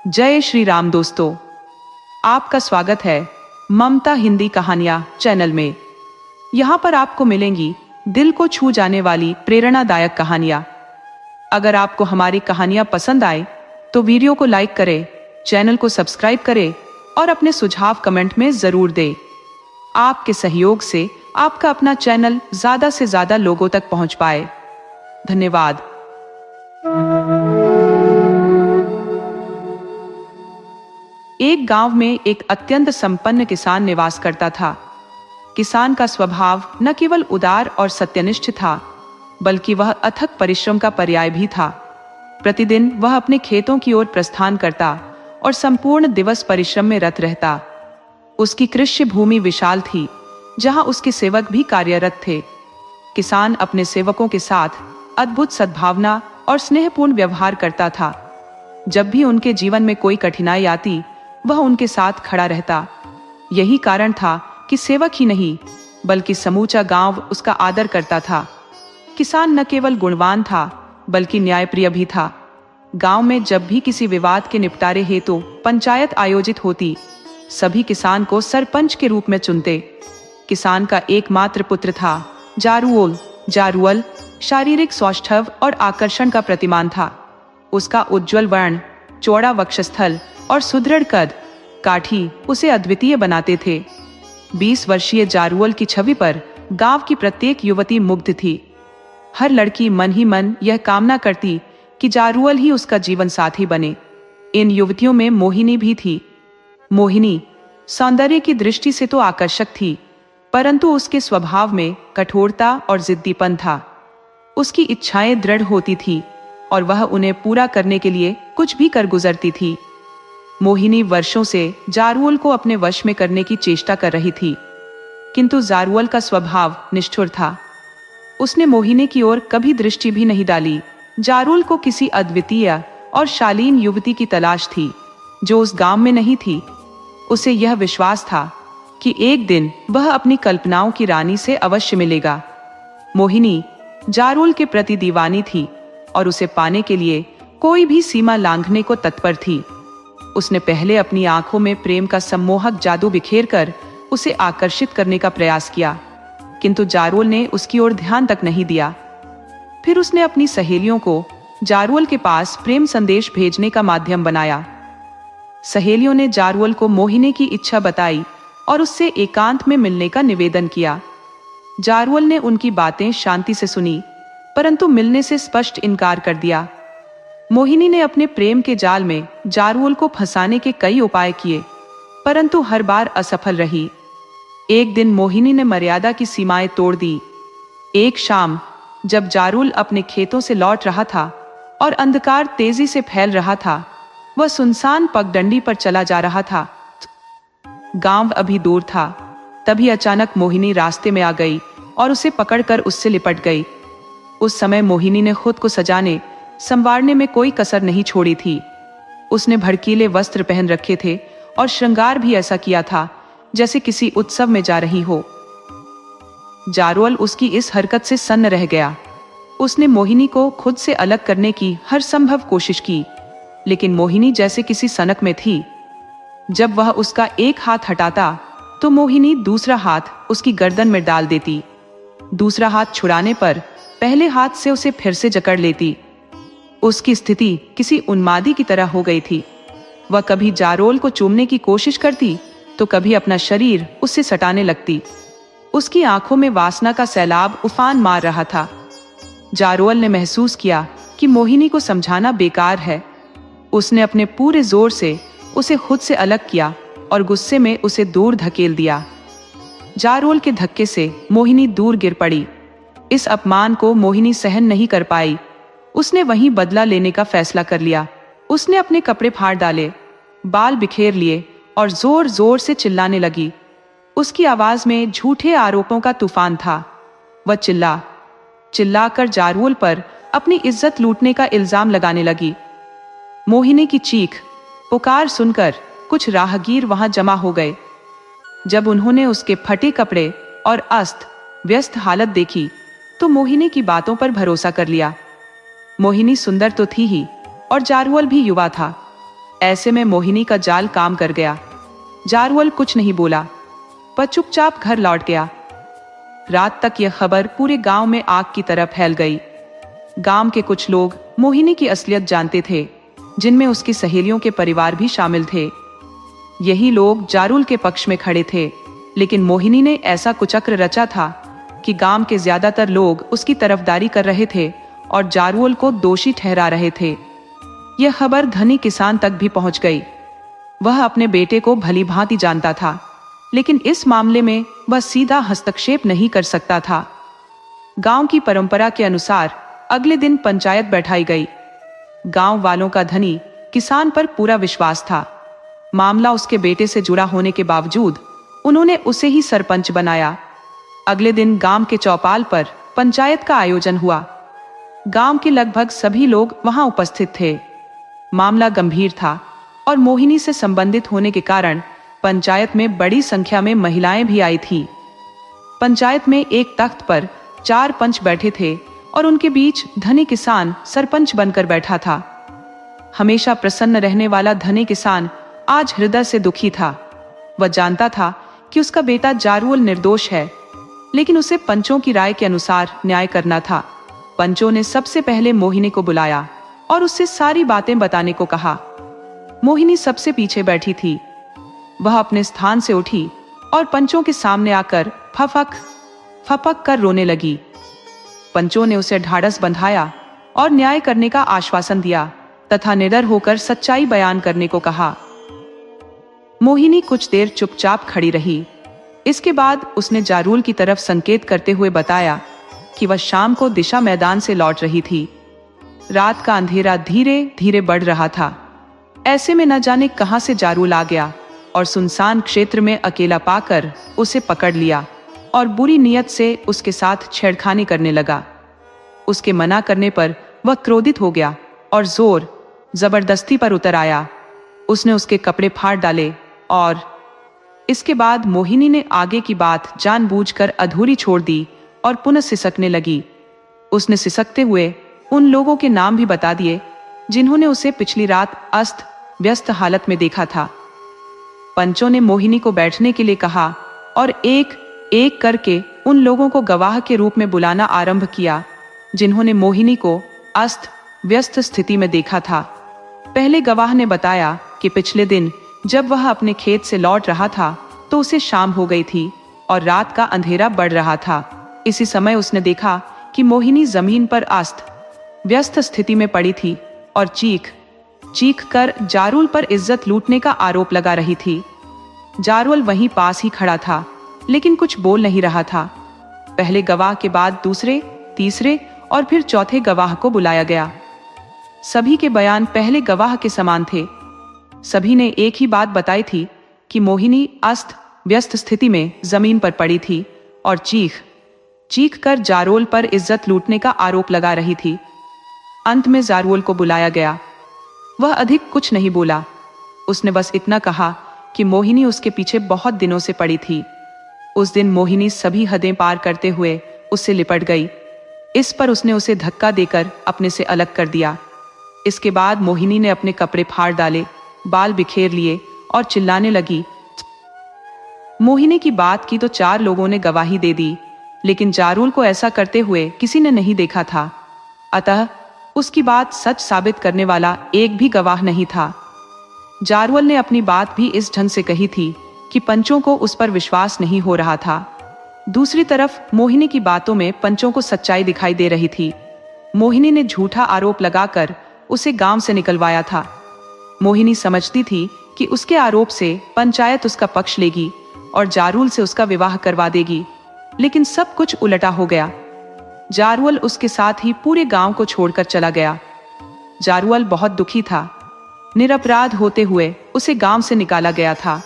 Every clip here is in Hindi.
जय श्री राम दोस्तों, आपका स्वागत है ममता हिंदी कहानियां चैनल में। यहाँ पर आपको मिलेंगी दिल को छू जाने वाली प्रेरणादायक कहानियां। अगर आपको हमारी कहानियां पसंद आए तो वीडियो को लाइक करें, चैनल को सब्सक्राइब करें और अपने सुझाव कमेंट में जरूर दें। आपके सहयोग से आपका अपना चैनल ज्यादा से ज्यादा लोगों तक पहुंच पाए। धन्यवाद। एक गांव में एक अत्यंत संपन्न किसान निवास करता था। किसान का स्वभाव न केवल उदार और सत्यनिष्ठ था, बल्कि वह अथक परिश्रम का पर्याय भी था। प्रतिदिन वह अपने खेतों की ओर प्रस्थान करता और संपूर्ण दिवस परिश्रम में रत रहता। उसकी कृषि भूमि विशाल थी, जहां उसके सेवक भी कार्यरत थे। किसान अपने सेवकों के साथ अद्भुत सद्भावना और स्नेहपूर्ण व्यवहार करता था। जब भी उनके जीवन में कोई कठिनाई आती, वह उनके साथ खड़ा रहता। यही कारण था कि सेवक ही नहीं, बल्कि समूचा गांव उसका आदर करता था। किसान न केवल गुणवान था, बल्कि न्यायप्रिय भी था। गांव में जब भी किसी विवाद के निपटारे हेतु पंचायत आयोजित होती, सभी किसान को सरपंच के रूप में चुनते। किसान का एकमात्र पुत्र था जारुओल। जारुअल शारीरिक सौष्ठव और आकर्षण का प्रतिमान था। उसका उज्जवल वर्ण, चौड़ा वक्षस्थल और सुदृढ़ कद काठी उसे अद्वितीय बनाते थे। 20 वर्षीय जारुअल की छवि पर गांव की प्रत्येक युवती मुग्ध थी। हर लड़की मन ही मन यह कामना करती कि जारुअल ही उसका जीवन साथी बने। इन युवतियों में मोहिनी भी थी। मोहिनी सौंदर्य की दृष्टि से तो आकर्षक थी, परंतु उसके स्वभाव में कठोरता और जिद्दीपन था। उसकी इच्छाएं दृढ़ होती थी और वह उन्हें पूरा करने के लिए कुछ भी कर गुजरती थी। मोहिनी वर्षों से जारुअल को अपने वश में करने की चेष्टा कर रही थी, किंतु जारुअल का स्वभाव निष्ठुर था। उसने मोहिनी की ओर कभी दृष्टि भी नहीं डाली। जारुअल को किसी अद्वितीय और शालीन युवती की तलाश थी, जो उस गांव में नहीं थी। उसे यह विश्वास था कि एक दिन वह अपनी कल्पनाओं की रानी से अवश्य मिलेगा। मोहिनी जारुअल के प्रति दीवानी थी और उसे पाने के लिए कोई भी सीमा लांघने को तत्पर थी। उसने पहले अपनी आंखों में प्रेम का सम्मोहक जादू बिखेरकर उसे आकर्षित करने का प्रयास किया, किंतु जारुअल ने उसकी ओर ध्यान तक नहीं दिया। फिर उसने अपनी सहेलियों को जारुअल के पास प्रेम संदेश भेजने का माध्यम बनाया। सहेलियों ने जारुअल को मोहिनी की इच्छा बताई और उससे एकांत में मिलने का निवेदन किया। जारुअल ने उनकी बातें शांति से सुनी, परंतु मिलने से स्पष्ट इनकार कर दिया। मोहिनी ने अपने प्रेम के जाल में जारुअल को फंसाने के कई उपाय किए, परंतु हर बार असफल रही। एक दिन मोहिनी ने मर्यादा की सीमाएं तोड़ दी। एक शाम जब जारुअल अपने खेतों से लौट रहा था और अंधकार तेजी से फैल रहा था, वह सुनसान पगडंडी पर चला जा रहा था। गांव अभी दूर था। तभी अचानक मोहिनी रास्ते में आ गई और उसे पकड़कर उससे लिपट गई। उस समय मोहिनी ने खुद को सजाने संवारने में कोई कसर नहीं छोड़ी थी। उसने भड़कीले वस्त्र पहन रखे थे और श्रृंगार भी ऐसा किया था जैसे किसी उत्सव में जा रही हो। जारुअल उसकी इस हरकत से सन्न रह गया। उसने मोहिनी को खुद से अलग करने की हर संभव कोशिश की, लेकिन मोहिनी जैसे किसी सनक में थी। जब वह उसका एक हाथ हटाता तो मोहिनी दूसरा हाथ उसकी गर्दन में डाल देती। दूसरा हाथ छुड़ाने पर पहले हाथ से उसे फिर से जकड़ लेती। उसकी स्थिति किसी उन्मादी की तरह हो गई थी। वह कभी जारुअल को चूमने की कोशिश करती तो कभी अपना शरीर उससे सटाने लगती। उसकी आंखों में वासना का सैलाब उफान मार रहा था। जारुअल ने महसूस किया कि मोहिनी को समझाना बेकार है। उसने अपने पूरे जोर से उसे खुद से अलग किया और गुस्से में उसे दूर धकेल दिया। जारुअल के धक्के से मोहिनी दूर गिर पड़ी। इस अपमान को मोहिनी सहन नहीं कर पाई। उसने वहीं बदला लेने का फैसला कर लिया। उसने अपने कपड़े फाड़ डाले, बाल बिखेर लिए और जोर जोर से चिल्लाने लगी। उसकी आवाज में झूठे आरोपों का तूफान था। वह चिल्लाकर जारुअल पर अपनी इज्जत लूटने का इल्जाम लगाने लगी। मोहिनी की चीख पुकार सुनकर कुछ राहगीर वहां जमा हो गए। जब उन्होंने उसके फटे कपड़े और अस्त व्यस्त हालत देखी तो मोहिनी की बातों पर भरोसा कर लिया। मोहिनी सुंदर तो थी ही और जारुअल भी युवा था। ऐसे में मोहिनी का जाल काम कर गया। जारवल कुछ नहीं बोला, पर चुपचाप घर लौट गया। रात तक यह खबर पूरे गांव में आग की तरह फैल गई। गांव के कुछ लोग मोहिनी की असलियत जानते थे, जिनमें उसकी सहेलियों के परिवार भी शामिल थे। यही लोग जारुल के पक्ष में खड़े थे, लेकिन मोहिनी ने ऐसा कुचक्र रचा था कि गांव के ज्यादातर लोग उसकी तरफदारी कर रहे थे और जारुल को दोषी ठहरा रहे थे। यह खबर धनी किसान तक भी पहुंच गई। वह अपने बेटे को भली भांति जानता था, लेकिन इस मामले में वह सीधा हस्तक्षेप नहीं कर सकता था। गांव की परंपरा के अनुसार अगले दिन पंचायत बैठाई गई। गांव वालों का धनी किसान पर पूरा विश्वास था। मामला उसके बेटे से जुड़ा होने के बावजूद उन्होंने उसे ही सरपंच बनाया। अगले दिन गांव के चौपाल पर पंचायत का आयोजन हुआ। गांव के लगभग सभी लोग वहां उपस्थित थे। मामला गंभीर था और मोहिनी से संबंधित होने के कारण पंचायत में बड़ी संख्या में महिलाएं भी आई थी। पंचायत में एक तख्त पर 4 पंच बैठे थे और उनके बीच धनी किसान सरपंच बनकर बैठा था। हमेशा प्रसन्न रहने वाला धनी किसान आज हृदय से दुखी था। वह जानता था कि उसका बेटा जारुल निर्दोष है, लेकिन उसे पंचों की राय के अनुसार न्याय करना था। पंचों ने सबसे पहले मोहिनी को बुलाया और उससे सारी बातें बताने को कहा। मोहिनी सबसे पीछे बैठी थी। वह अपने स्थान से उठी और पंचों के सामने आकर फपक फपक कर रोने लगी। पंचों ने उसे ढाढ़स बंधाया और न्याय करने का आश्वासन दिया तथा निडर होकर सच्चाई बयान करने को कहा। मोहिनी कुछ देर चुपचाप खड़ी रही। इसके बाद उसने जारुल की तरफ संकेत करते हुए बताया कि वह शाम को दिशा मैदान से लौट रही थी। रात का अंधेरा धीरे धीरे बढ़ रहा था। ऐसे में न जाने कहां से जारुल आ गया और सुनसान क्षेत्र में अकेला पाकर उसे पकड़ लिया और बुरी नीयत से उसके साथ छेड़खानी करने लगा। उसके मना करने पर वह क्रोधित हो गया और जोर जबरदस्ती पर उतर आया। उसने उसके कपड़े फाड़ डाले और इसके बाद मोहिनी ने आगे की बात जानबूझकर अधूरी छोड़ दी और पुनः सिसकने लगी। उसने सिसकते हुए उन लोगों के नाम भी बता दिए जिन्होंने उसे पिछली रात अस्त व्यस्त हालत में देखा था। पंचों ने मोहिनी को बैठने के लिए कहा और एक एक करके उन लोगों को गवाह के रूप में बुलाना आरंभ किया जिन्होंने मोहिनी को अस्त व्यस्त स्थिति में देखा था। पहले गवाह ने बताया कि पिछले दिन जब वह अपने खेत से लौट रहा था तो उसे शाम हो गई थी और रात का अंधेरा बढ़ रहा था। इसी समय उसने देखा कि मोहिनी जमीन पर अस्त व्यस्त स्थिति में पड़ी थी और चीख चीख कर जारुल पर इज्जत लूटने का आरोप लगा रही थी। जारुल वहीं पास ही खड़ा था, लेकिन कुछ बोल नहीं रहा था। पहले गवाह के बाद दूसरे, तीसरे और फिर चौथे गवाह को बुलाया गया। सभी के बयान पहले गवाह के समान थे। सभी ने एक ही बात बताई थी कि मोहिनी अस्त व्यस्त स्थिति में जमीन पर पड़ी थी और चीख चीख कर जारुल पर इज्जत लूटने का आरोप लगा रही थी। अंत में जारुल को बुलाया गया। वह अधिक कुछ नहीं बोला। उसने बस इतना कहा कि मोहिनी उसके पीछे बहुत दिनों से पड़ी थी। उस दिन मोहिनी सभी हदें पार करते हुए उससे लिपट गई। इस पर उसने उसे धक्का देकर अपने से अलग कर दिया। इसके बाद मोहिनी ने अपने कपड़े फाड़ डाले, बाल बिखेर लिए और चिल्लाने लगी। मोहिनी की बात की तो 4 लोगों ने गवाही दे दी, लेकिन जारुल को ऐसा करते हुए किसी ने नहीं देखा था। अतः उसकी बात सच साबित करने वाला एक भी गवाह नहीं था। जारुल ने अपनी बात भी इस ढंग से कही थी कि पंचों को उस पर विश्वास नहीं हो रहा था। दूसरी तरफ मोहिनी की बातों में पंचों को सच्चाई दिखाई दे रही थी। मोहिनी ने झूठा आरोप लगाकर उसे गांव से निकलवाया था। मोहिनी समझती थी कि उसके आरोप से पंचायत उसका पक्ष लेगी और जारुल से उसका विवाह करवा देगी, लेकिन सब कुछ उलटा हो गया। जारुल उसके साथ ही पूरे गांव को छोड़कर चला गया। जारुल बहुत दुखी था। निरपराध होते हुए उसे गांव से निकाला गया था।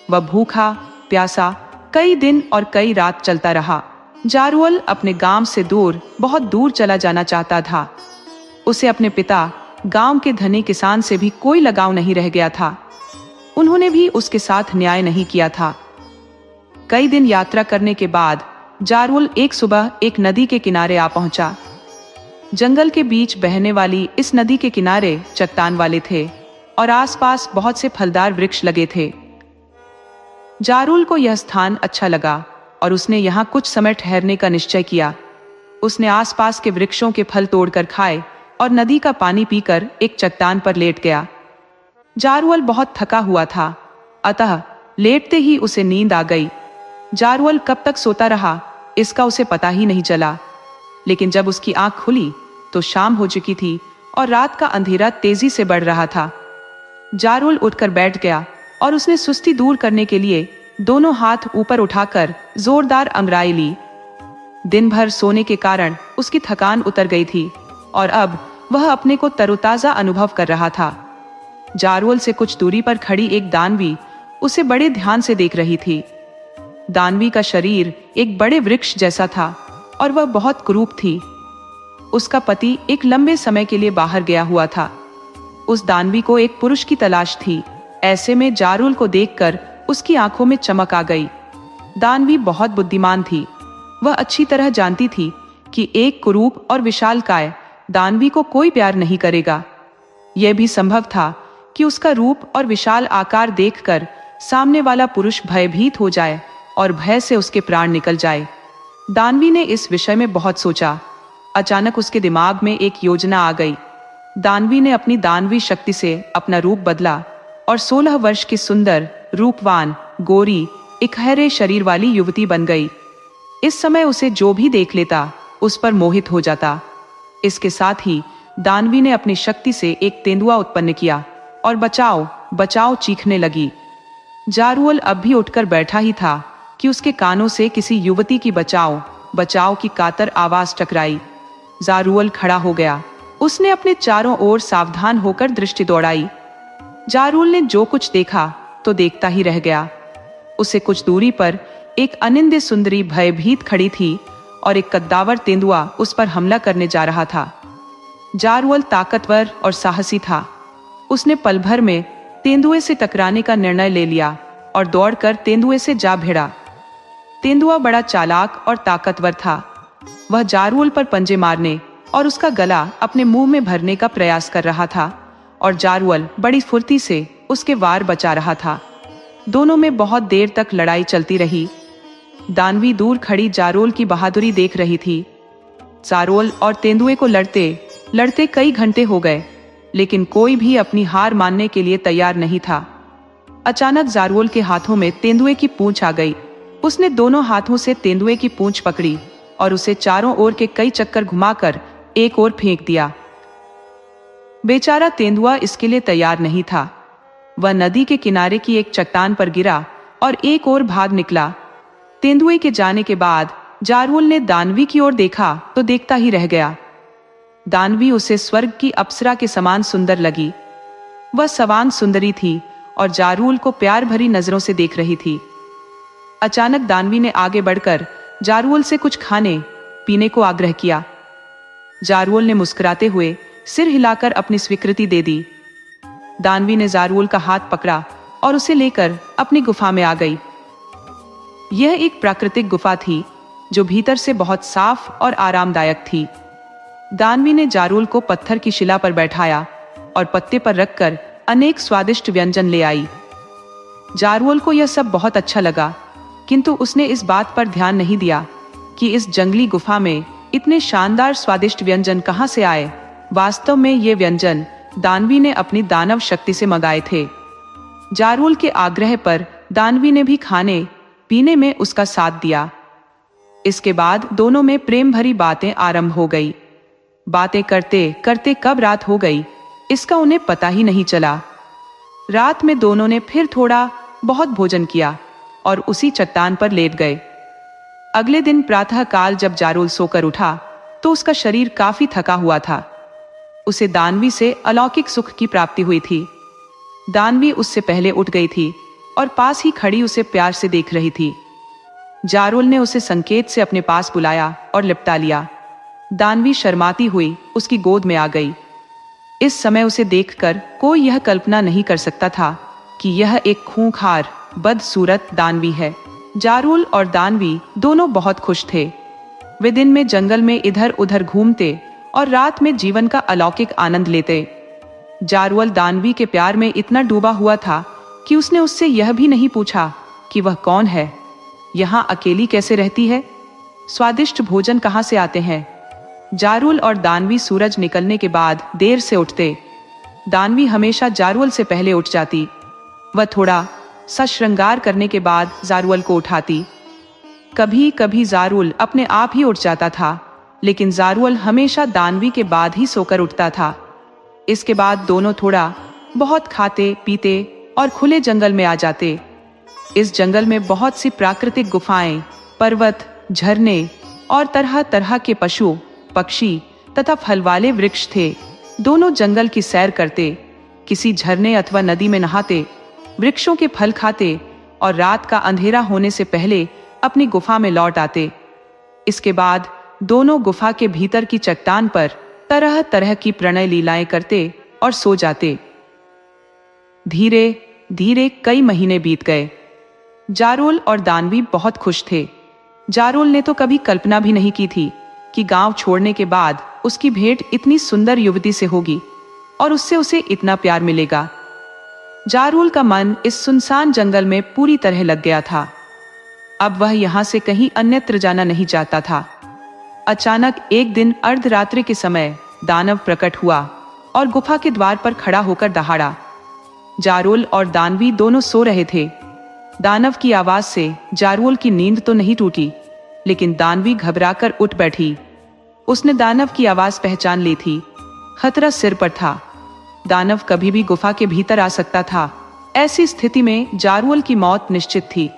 वह भूखा प्यासा कई दिन और कई रात चलता रहा। जारुल अपने गांव से दूर, बहुत दूर चला जाना चाहता था। उसे अपने पिता, गांव के धनी किसान से भी कोई लगाव नहीं रह गया था। उन्होंने भी उसके साथ न्याय नहीं किया था। कई दिन यात्रा करने के बाद जारुल एक सुबह एक नदी के किनारे आ पहुंचा। जंगल के बीच बहने वाली इस नदी के किनारे चट्टान वाले थे। और आसपास बहुत से फलदार वृक्ष लगे थे। जारुल को यह स्थान अच्छा लगा और उसने यहाँ कुछ समय ठहरने का निश्चय किया। उसने आसपास के वृक्षों के फल तोड़कर खाए और नदी का पानी पीकर एक चट्टान पर लेट गया। जारुल बहुत थका हुआ था, अतः लेटते ही उसे नींद आ गई। जारुल कब तक सोता रहा इसका उसे पता ही नहीं चला, लेकिन जब उसकी आंख खुली तो शाम हो चुकी थी और रात का अंधेरा तेजी से बढ़ रहा था। जारुल उठकर बैठ गया और उसने सुस्ती दूर करने के लिए दोनों हाथ ऊपर उठाकर जोरदार अंगड़ाई ली। दिन भर सोने के कारण उसकी थकान उतर गई थी और अब वह अपने को तरोताजा अनुभव कर रहा था। जारुल से कुछ दूरी पर खड़ी एक दानवी उसे बड़े ध्यान से देख रही थी। दानवी का शरीर एक बड़े वृक्ष जैसा था और वह बहुत कुरूप थी। उसका पति एक लंबे समय के लिए बाहर गया हुआ था। उस दानवी को एक पुरुष की तलाश थी। ऐसे में जारुल को देखकर उसकी आंखों में चमक आ गई। दानवी बहुत बुद्धिमान थी। वह अच्छी तरह जानती थी कि एक कुरूप और विशालकाय दानवी को कोई प्यार नहीं करेगा। यह भी संभव था कि उसका रूप और विशाल आकार देखकर सामने वाला पुरुष भयभीत हो जाए और भय से उसके प्राण निकल जाए। दानवी ने इस विषय में बहुत सोचा। अचानक उसके दिमाग में एक योजना आ गई। दानवी ने अपनी दानवी शक्ति से अपना रूप बदला और 16 वर्ष की सुंदर, रूपवान, गोरी, इकहरे शरीर वाली युवती बन गई। इस समय उसे जो भी देख लेता उस पर मोहित हो जाता। इसके साथ ही दानवी ने अपनी शक्ति से एक तेंदुआ उत्पन्न किया और बचाओ बचाओ चीखने लगी। जारुल अब भी उठकर बैठा ही था कि उसके कानों से किसी युवती की बचाओ बचाओ की कातर आवाज टकराई। जारुल खड़ा हो गया। उसने अपने चारों ओर सावधान होकर दृष्टि दौड़ाई। जारुल ने जो कुछ देखा तो देखता ही रह गया। उसे कुछ दूरी पर एक अनिंद्य सुंदरी भयभीत खड़ी थी और एक कद्दावर तेंदुआ उस पर हमला करने जा रहा था। जारुल ताकतवर और साहसी था। उसने पल भर में तेंदुए से टकराने का निर्णय ले लिया और दौड़कर तेंदुए से जा भिड़ा। तेंदुआ बड़ा चालाक और ताकतवर था। वह जारुल पर पंजे मारने और उसका गला अपने मुंह में भरने का प्रयास कर रहा था और जारुल बड़ी फुर्ती से उसके वार बचा रहा था। दोनों में बहुत देर तक लड़ाई चलती रही। दानवी दूर खड़ी जारुल की बहादुरी देख रही थी। जारुल और तेंदुए को लड़ते लड़ते कई घंटे हो गए, लेकिन कोई भी अपनी हार मानने के लिए तैयार नहीं था। अचानक जारुल के हाथों में तेंदुए की पूंछ आ गई। उसने दोनों हाथों से तेंदुए की पूंछ पकड़ी और उसे चारों ओर के कई चक्कर घुमाकर एक ओर फेंक दिया। बेचारा तेंदुआ इसके लिए तैयार नहीं था। वह नदी के किनारे की एक चट्टान पर गिरा और एक ओर भाग निकला। तेंदुए के जाने के बाद जारुल ने दानवी की ओर देखा तो देखता ही रह गया। दानवी उसे स्वर्ग की अप्सरा के समान सुंदर लगी। वह सवांग सुंदरी थी और जारुल को प्यार भरी नजरों से देख रही थी। अचानक दानवी ने आगे बढ़कर जारुल से कुछ खाने पीने को आग्रह किया। जारुल ने मुस्कुराते हुए सिर हिलाकर अपनी स्वीकृति दे दी। दानवी ने जारुल का हाथ पकड़ा और उसे लेकर अपनी गुफा में आ गई। यह एक प्राकृतिक गुफा थी जो भीतर से बहुत साफ और आरामदायक थी। दानवी ने जारुल को पत्थर की शिला पर बैठाया और पत्ते पर रखकर अनेक स्वादिष्ट व्यंजन ले आई। जारुल को यह सब बहुत अच्छा लगा, किंतु उसने इस बात पर ध्यान नहीं दिया कि इस जंगली गुफा में इतने शानदार स्वादिष्ट व्यंजन कहां से आए। वास्तव में ये व्यंजन दानवी ने अपनी दानव शक्ति से मंगाए थे। जारुल के आग्रह पर दानवी ने भी खाने पीने में उसका साथ दिया। इसके बाद दोनों में प्रेम भरी बातें आरंभ हो गई। बातें करते करते कब रात हो गई इसका उन्हें पता ही नहीं चला। रात में दोनों ने फिर थोड़ा बहुत भोजन किया और उसी चट्टान पर लेट गए। अगले दिन प्रातःकाल जब जारुल सोकर उठा तो उसका शरीर काफी थका हुआ था। उसे दानवी से अलौकिक सुख की प्राप्ति हुई थी। दानवी उससे पहले उठ गई थी और पास ही खड़ी उसे प्यार से देख रही थी। जारुल ने उसे संकेत से अपने पास बुलाया और लिपटा लिया। दानवी शर्माती हुई उसकी गोद में आ गई। इस समय उसे देखकर कोई यह कल्पना नहीं कर सकता था कि यह एक खूंखार बदसूरत दानवी है। जारुल और दानवी दोनों बहुत खुश थे। वे दिन में जंगल में इधर उधर घूमते और रात में जीवन का अलौकिक आनंद लेते। जारुल दानवी के प्यार में इतना डूबा हुआ था कि उसने उससे यह भी नहीं पूछा कि वह कौन है, यहाँ अकेली कैसे रहती है, स्वादिष्ट भोजन कहाँ से आते हैं। जारुल और दानवी सूरज निकलने के बाद देर से उठते। दानवी हमेशा जारुल से पहले उठ जाती। वह थोड़ा सा श्रृंगार करने के बाद जारुल को उठाती। कभी कभी जारुल अपने आप ही उठ जाता था, लेकिन जारुल हमेशा दानवी के बाद ही सोकर उठता था। इसके बाद दोनों थोड़ा बहुत खाते पीते और खुले जंगल में आ जाते। इस जंगल में बहुत सी प्राकृतिक गुफाएं, पर्वत, झरने और तरह तरह के पशु पक्षी तथा फल वाले वृक्ष थे। दोनों जंगल की सैर करते, किसी झरने अथवा नदी में नहाते, वृक्षों के फल खाते और रात का अंधेरा होने से पहले अपनी गुफा में लौट आते। इसके बाद दोनों गुफा के भीतर की चट्टान पर तरह तरह की प्रणय लीलाएं करते और सो जाते। धीरे धीरे कई महीने बीत गए। जारुल और दानवी बहुत खुश थे। जारुल ने तो कभी कल्पना भी नहीं की थी कि गांव छोड़ने के बाद उसकी भेंट इतनी सुंदर युवती से होगी और उससे उसे इतना प्यार मिलेगा। जारुल का मन इस सुनसान जंगल में पूरी तरह लग गया था। अब वह यहां से कहीं अन्यत्र जाना नहीं चाहता था। अचानक एक दिन अर्धरात्रि के समय दानव प्रकट हुआ और गुफा के द्वार पर खड़ा होकर दहाड़ा। जारुल और दानवी दोनों सो रहे थे। दानव की आवाज से जारुल की नींद तो नहीं टूटी, लेकिन दानवी घबराकर उठ बैठी। उसने दानव की आवाज पहचान ली थी। खतरा सिर पर था। दानव कभी भी गुफा के भीतर आ सकता था। ऐसी स्थिति में जारुल की मौत निश्चित थी।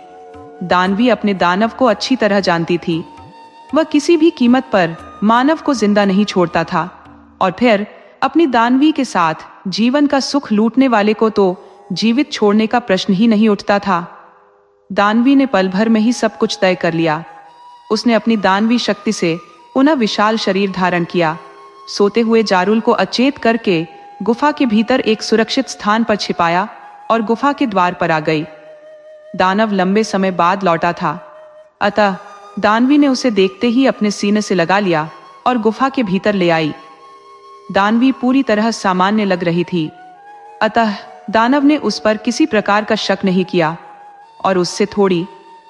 दानवी अपने दानव को अच्छी तरह जानती थी। वह किसी भी कीमत पर मानव को जिंदा नहीं छोड़ता था, और फिर अपनी दानवी के साथ जीवन का सुख लूटने वाले को तो जीवित छोड़ने का प्रश्न ही नहीं उठता था। दानवी ने पल भर में ही सब कुछ तय कर लिया। उसने अपनी दानवी शक्ति से पुनः विशाल शरीर धारण किया। सोते हुए जारुल को अचेत करके गुफा के भीतर एक सुरक्षित स्थान पर छिपाया और गुफा के द्वार पर आ गई। दानव लंबे समय बाद लौटा था, अतः दानवी ने उसे देखते ही अपने सीने से लगा लिया और गुफा के भीतर ले आई। दानवी पूरी तरह सामान्य लग रही थी, अतः दानव ने उस पर किसी प्रकार का शक नहीं किया और उससे थोड़ी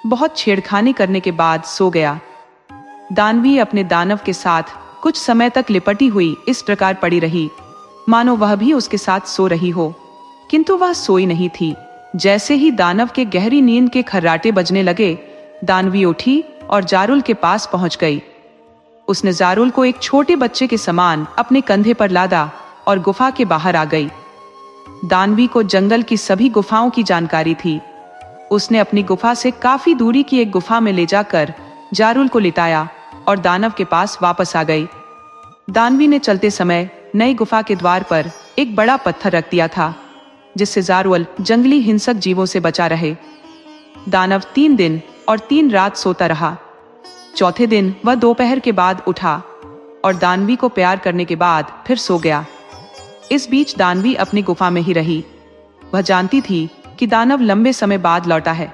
बहुत छेड़खानी करने के बाद सो गया। दानवी अपने दानव के साथ कुछ समय तक लिपटी हुई इस प्रकार पड़ी रही, मानो वह भी उसके साथ सो रही हो, किंतु वह सोई नहीं थी। जैसे ही दानव के गहरी नींद के खर्राटे बजने लगे, दानवी उठी और जारुल के पास पहुंच गई। उसने जारुल को एक छोटे बच्चे के समान अपने कंधे पर लादा और गुफा के बाहर आ गई। दानवी को जंगल की सभी गुफाओं की जानकारी थी। उसने अपनी गुफा से काफी दूरी की एक गुफा में ले जाकर जारुल को लिटाया और दानव के पास वापस आ गई। दानवी ने चलते समय नई गुफा के द्वार पर एक बड़ा पत्थर रख दिया था, जिससे जारुल जंगली हिंसक जीवों से बचा रहे। दानव 3 दिन और 3 रात सोता रहा। चौथे दिन वह दोपहर के बाद उठा और दानवी को प्यार करने के बाद फिर सो गया। इस बीच दानवी अपनी गुफा में ही रही। वह जानती थी कि दानव लंबे समय बाद लौटा है,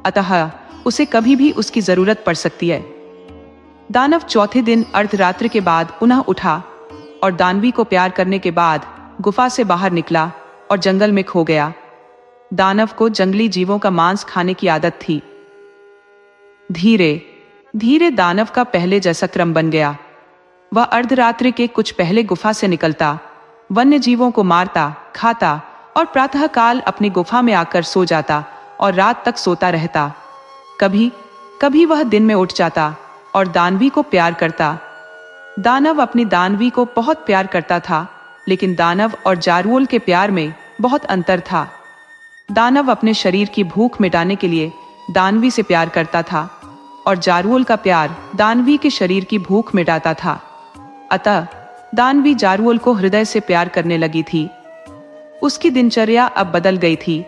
अतः उसे कभी भी उसकी जरूरत पड़ सकती है। दानव चौथे दिन अर्धरात्रि के बाद पुनः उठा और दानवी को प्यार करने के बाद गुफा से बाहर निकला और जंगल में खो गया। दानव को जंगली जीवों का मांस खाने की आदत थी। धीरे धीरे दानव का पहले जैसा क्रम बन गया। वह अर्धरात्रि के कुछ पहले गुफा से निकलता, वन्य जीवों को मारता, खाता और प्रातःकाल अपनी गुफा में आकर सो जाता और रात तक सोता रहता। कभी कभी वह दिन में उठ जाता और दानवी को प्यार करता। दानव अपनी दानवी को बहुत प्यार करता था, लेकिन दानव और जारुल के प्यार में बहुत अंतर था। दानव अपने शरीर की भूख मिटाने के लिए दानवी से प्यार करता था और जारुल का प्यार दानवी के शरीर की भूख मिटाता था। अतः दानवी जारुल को हृदय से प्यार करने लगी थी। उसकी दिनचर्या अब बदल गई थी।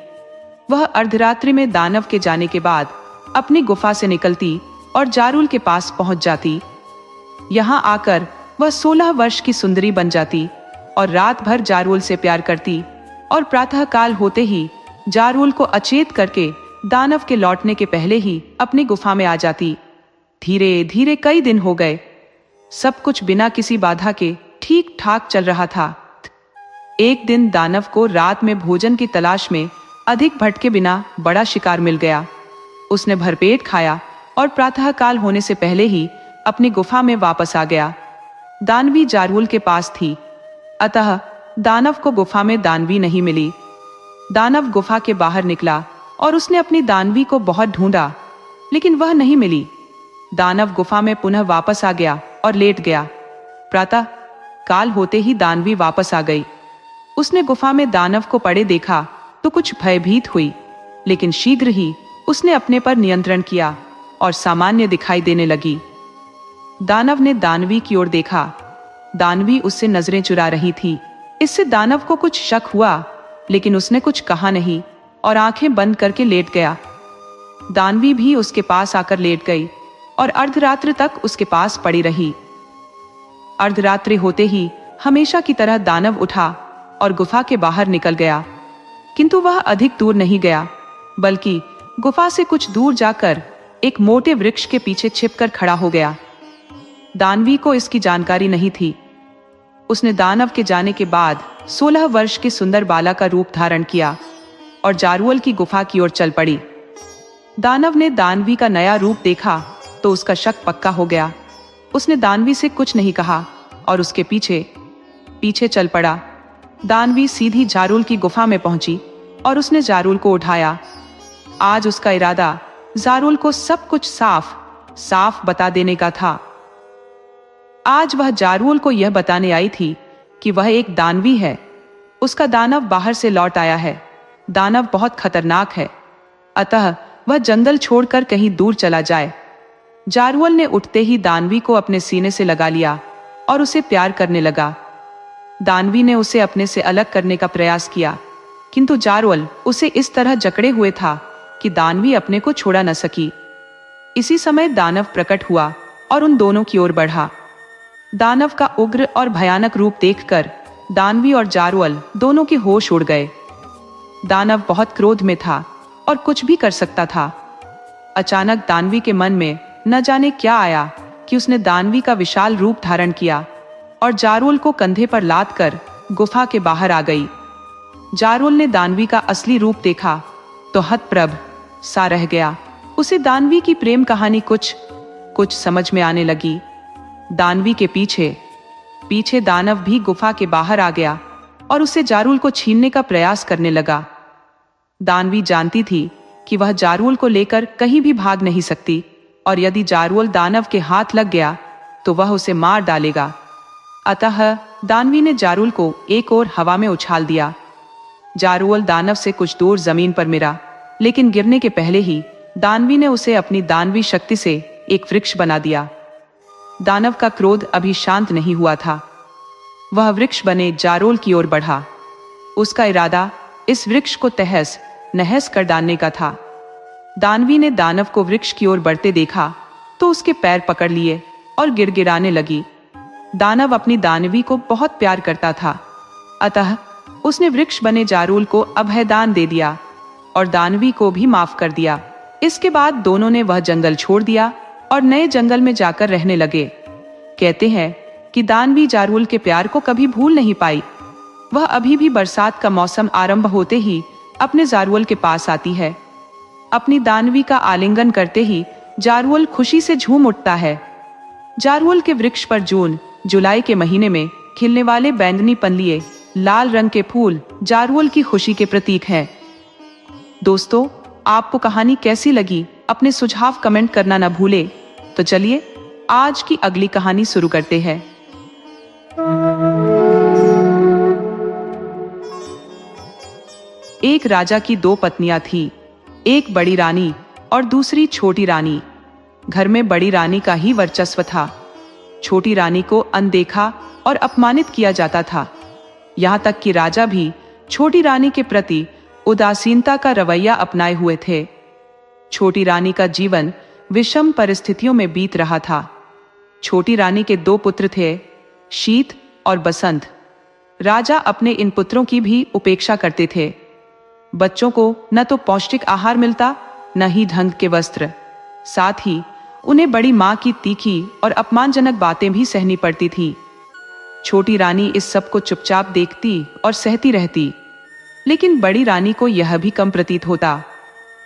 वह अर्धरात्रि में दानव के जाने के बाद अपनी गुफा से निकलती और जारुल के पास पहुंच जाती। यहाँ आकर वह 16 वर्ष की सुंदरी बन जाती और रात भर जारुल से प्यार करती और प्रातःकाल होते ही जारुल को अचेत करके दानव के लौटने के पहले ही अपनी गुफा में आ जाती। धीरे धीरे कई दिन हो गए। सब कुछ बिना किसी बाधा के ठीक ठाक चल रहा था। एक दिन दानव को रात में भोजन की तलाश में अधिक भटके बिना बड़ा शिकार मिल गया। उसने भरपेट खाया और प्रातःकाल होने से पहले ही अपनी गुफा में वापस आ गया। दानवी जारवुल के पास थी, अतः दानव को गुफा में दानवी नहीं मिली। दानव गुफा के बाहर निकला और उसने अपनी दानवी को बहुत ढूंढा, लेकिन वह नहीं मिली। दानव गुफा में पुनः वापस आ गया और लेट गया। प्रातः काल होते ही दानवी वापस आ गई। उसने गुफा में दानव को पड़े देखा तो कुछ भयभीत हुई, लेकिन शीघ्र ही उसने अपने पर नियंत्रण किया और सामान्य दिखाई देने लगी। दानव ने दानवी की ओर देखा। दानवी उससे नजरें चुरा रही थी। इससे दानव को कुछ शक हुआ, लेकिन उसने कुछ कहा नहीं और आंखें बंद करके लेट गया। दानवी भी उसके पास आकर लेट गई और अर्धरात्रि तक उसके पास पड़ी रही। अर्धरात्रि होते ही हमेशा की तरह दानव उठा और गुफा के बाहर निकल गया, किंतु वह अधिक दूर नहीं गया, बल्कि गुफा से कुछ दूर जाकर एक मोटे वृक्ष के पीछे छिपकर खड़ा हो गया। दानवी को इसकी जानकारी नहीं थी। उसने दानव के जाने के बाद 16 वर्ष की सुंदर बाला का रूप धारण किया और जारवुल की गुफा की ओर चल पड़ी। दानव ने दानवी का नया रूप देखा तो उसका शक पक्का हो गया। उसने दानवी से कुछ नहीं कहा और उसके पीछे पीछे चल पड़ा। दानवी सीधी जारवुल की गुफा में पहुंची और उसने जारवुल को उठाया। आज उसका इरादा जारवुल को सब कुछ साफ साफ बता देने का था। आज वह जारवुल को यह बताने आई थी कि वह एक दानवी है। उसका दानव बाहर से लौट आया है। दानव बहुत खतरनाक है, अतः वह जंगल छोड़कर कहीं दूर चला जाए। जारवुल ने उठते ही दानवी को अपने सीने से लगा लिया और उसे प्यार करने लगा। दानवी ने उसे अपने से अलग करने का प्रयास किया, किंतु जारवुल उसे इस तरह जकड़े हुए था कि दानवी अपने को छोड़ा न सकी। इसी समय दानव प्रकट हुआ और उन दोनों की ओर बढ़ा। दानव का उग्र और भयानक रूप देखकर दानवी और जारवुल दोनों के होश उड़ गए। दानव बहुत क्रोध में था और कुछ भी कर सकता था। अचानक दानवी के मन में न जाने क्या आया कि उसने दानवी का विशाल रूप धारण किया और जारवुल को कंधे पर लाद कर गुफा के बाहर आ गई। जारवुल ने दानवी का असली रूप देखा तो हतप्रभ सा रह गया। उसे दानवी की प्रेम कहानी कुछ समझ में आने लगी। दानवी के पीछे पीछे दानव भी गुफा के बाहर आ गया और उसे जारवुल को छीनने का प्रयास करने लगा। दानवी जानती थी कि वह जारवुल को लेकर कहीं भी भाग नहीं सकती और यदि जारवुल दानव के हाथ लग गया तो वह उसे मार डालेगा। अतः दानवी ने जारवुल को एक ओर हवा में उछाल दिया। जारवुल दानव से कुछ दूर जमीन पर मिला, लेकिन गिरने के पहले ही दानवी ने उसे अपनी दानवी शक्ति से एक वृक्ष बना दिया। दानव का क्रोध अभी शांत नहीं हुआ था। वह वृक्ष बने जारवुल की ओर बढ़ा। उसका इरादा इस वृक्ष को तहस नहस कर डालने का था। दानवी ने दानव को वृक्ष की ओर बढ़ते देखा तो उसके पैर पकड़ लिए और गिड़गिड़ाने लगी। दानव अपनी दानवी को बहुत प्यार करता था, अतः उसने वृक्ष बने जारवुल को अभयदान दे दिया और दानवी को भी माफ कर दिया। इसके बाद दोनों ने वह जंगल छोड़ दिया और नए जंगल में जाकर रहने लगे। कहते हैं कि दानवी जारवुल के प्यार को कभी भूल नहीं पाई। वह अभी भी बरसात का मौसम आरंभ होते ही अपने जारवुल के पास आती है। अपनी दानवी का आलिंगन करते ही जारवुल खुशी से झूम उठता है। जारवुल के वृक्ष पर जून जुलाई के महीने में खिलने वाले बैंगनी पनलिए लाल रंग के फूल जारवुल की खुशी के प्रतीक हैं। दोस्तों, आपको कहानी कैसी लगी अपने सुझाव कमेंट करना ना भूले। तो चलिए आज की अगली कहानी शुरू करते हैं। एक राजा की दो पत्नियां थी, एक बड़ी रानी और दूसरी छोटी रानी। घर में बड़ी रानी का ही वर्चस्व था। छोटी रानी को अनदेखा और अपमानित किया जाता था। यहाँ तक कि राजा भी छोटी रानी के प्रति उदासीनता का रवैया अपनाए हुए थे। छोटी रानी का जीवन विषम परिस्थितियों में बीत रहा था। छोटी रानी के दो पुत्र थे, शीत और बसंत। राजा अपने इन पुत्रों की भी उपेक्षा करते थे। बच्चों को न तो पौष्टिक आहार मिलता, न ही ढंग के वस्त्र। साथ ही उन्हें बड़ी माँ की तीखी और अपमानजनक बातें भी सहनी पड़ती थी। छोटी रानी इस सब को चुपचाप देखती और सहती रहती, लेकिन बड़ी रानी को यह भी कम प्रतीत होता।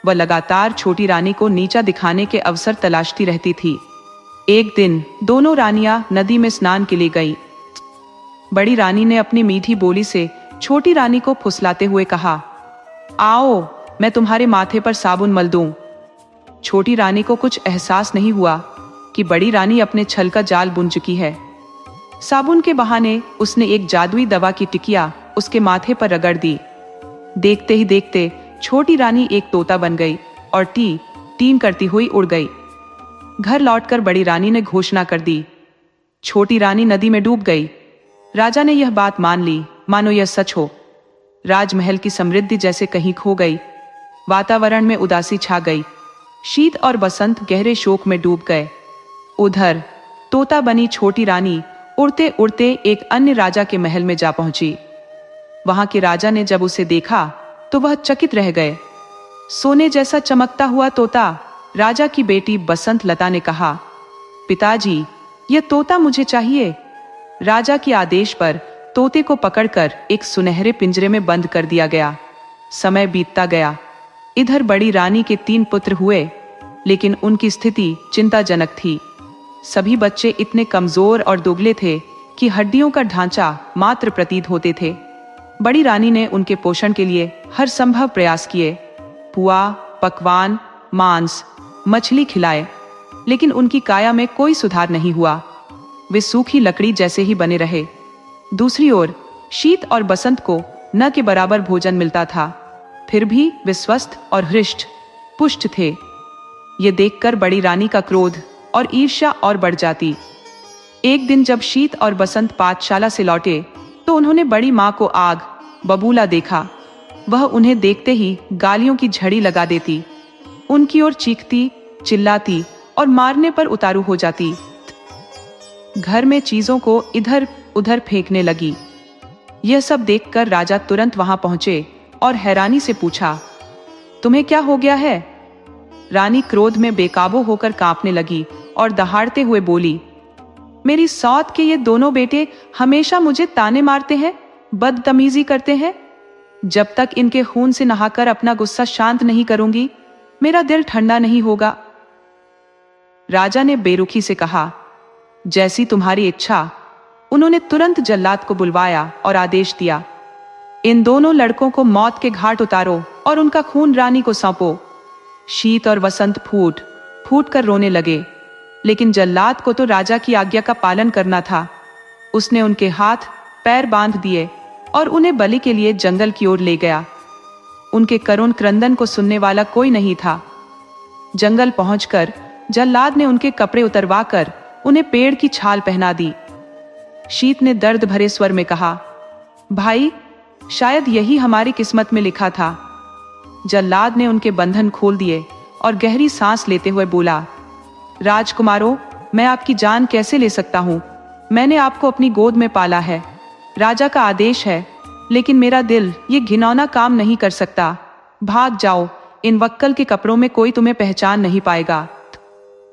वह लगातार छोटी रानी को नीचा दिखाने के अवसर तलाशती रहती थी। एक दिन दोनों रानियां नदी में स्नान के लिए गईं। बड़ी रानी ने अपनी मीठी बोली से छोटी रानी को फुसलाते हुए कहा, आओ मैं तुम्हारे माथे पर साबुन मल दूं। छोटी रानी को कुछ एहसास नहीं हुआ कि बड़ी रानी अपने छल का जाल बुन चुकी है। साबुन के बहाने उसने एक जादुई दवा की टिकिया उसके माथे पर रगड़ दी। देखते ही देखते छोटी रानी एक तोता बन गई और टी टीन करती हुई उड़ गई। घर लौटकर बड़ी रानी ने घोषणा कर दी, छोटी रानी नदी में डूब गई। राजा ने यह बात मान ली, मानो यह सच हो। राजमहल की समृद्धि जैसे कहीं खो गई। वातावरण में उदासी छा गई। शीत और बसंत गहरे शोक में डूब गए। उधर तोता बनी छोटी रानी उड़ते उड़ते एक अन्य राजा के महल में जा पहुंची। वहां के राजा ने जब उसे देखा तो वह चकित रह गए। सोने जैसा चमकता हुआ तोता, राजा की बेटी बसंत लता ने कहा, पिताजी यह तोता मुझे चाहिए। राजा के आदेश पर तोते को पकड़कर एक सुनहरे पिंजरे में बंद कर दिया गया। समय बीतता गया। इधर बड़ी रानी के 3 पुत्र हुए, लेकिन उनकी स्थिति चिंताजनक थी। सभी बच्चे इतने कमजोर और दुबले थे कि हड्डियों का ढांचा मात्र प्रतीत होते थे। बड़ी रानी ने उनके पोषण के लिए हर संभव प्रयास किए। पुआ, पकवान, मांस, मछली खिलाए, लेकिन उनकी काया में कोई सुधार नहीं हुआ। वे सूखी लकड़ी जैसे ही बने रहे। दूसरी ओर शीत और बसंत को न के बराबर भोजन मिलता था, फिर भी वे स्वस्थ और हृष्ट पुष्ट थे। ये देखकर बड़ी रानी का क्रोध और ईर्ष्या और बढ़ जाती। एक दिन जब शीत और बसंत पाठशाला से लौटे तो उन्होंने बड़ी माँ को आग बबूला देखा। वह उन्हें देखते ही गालियों की झड़ी लगा देती, उनकी ओर चीखती, चिल्लाती और मारने पर उतारू हो जाती। घर में चीजों को इधर उधर फेंकने लगी। यह सब देखकर राजा तुरंत वहां पहुंचे और हैरानी से पूछा, तुम्हें क्या हो गया है? रानी क्रोध में बेकाबू होकर कांपने लगी और दहाड़ते हुए बोली, मेरी सौत के ये दोनों बेटे हमेशा मुझे ताने मारते हैं, बदतमीजी करते हैं। जब तक इनके खून से नहाकर अपना गुस्सा शांत नहीं करूंगी, मेरा दिल ठंडा नहीं होगा। राजा ने बेरुखी से कहा, जैसी तुम्हारी इच्छा। उन्होंने तुरंत जल्लाद को बुलवाया और आदेश दिया, इन दोनों लड़कों को मौत के घाट उतारो और उनका खून रानी को सौंपो। शीत और वसंत फूट फूट कर रोने लगे, लेकिन जल्लाद को तो राजा की आज्ञा का पालन करना था। उसने उनके हाथ पैर बांध दिए और उन्हें बलि के लिए जंगल की ओर ले गया। उनके करुण क्रंदन को सुनने वाला कोई नहीं था। जंगल पहुंचकर जल्लाद ने उनके कपड़े उतरवाकर उन्हें पेड़ की छाल पहना दी। शीत ने दर्द भरे स्वर में कहा, भाई शायद यही हमारी किस्मत में लिखा था। जल्लाद ने उनके बंधन खोल दिए और गहरी सांस लेते हुए बोला, राजकुमारों, मैं आपकी जान कैसे ले सकता हूं? मैंने आपको अपनी गोद में पाला है। राजा का आदेश है, लेकिन मेरा दिल ये घिनौना काम नहीं कर सकता। भाग जाओ, इन वक्कल के कपड़ों में कोई तुम्हें पहचान नहीं पाएगा।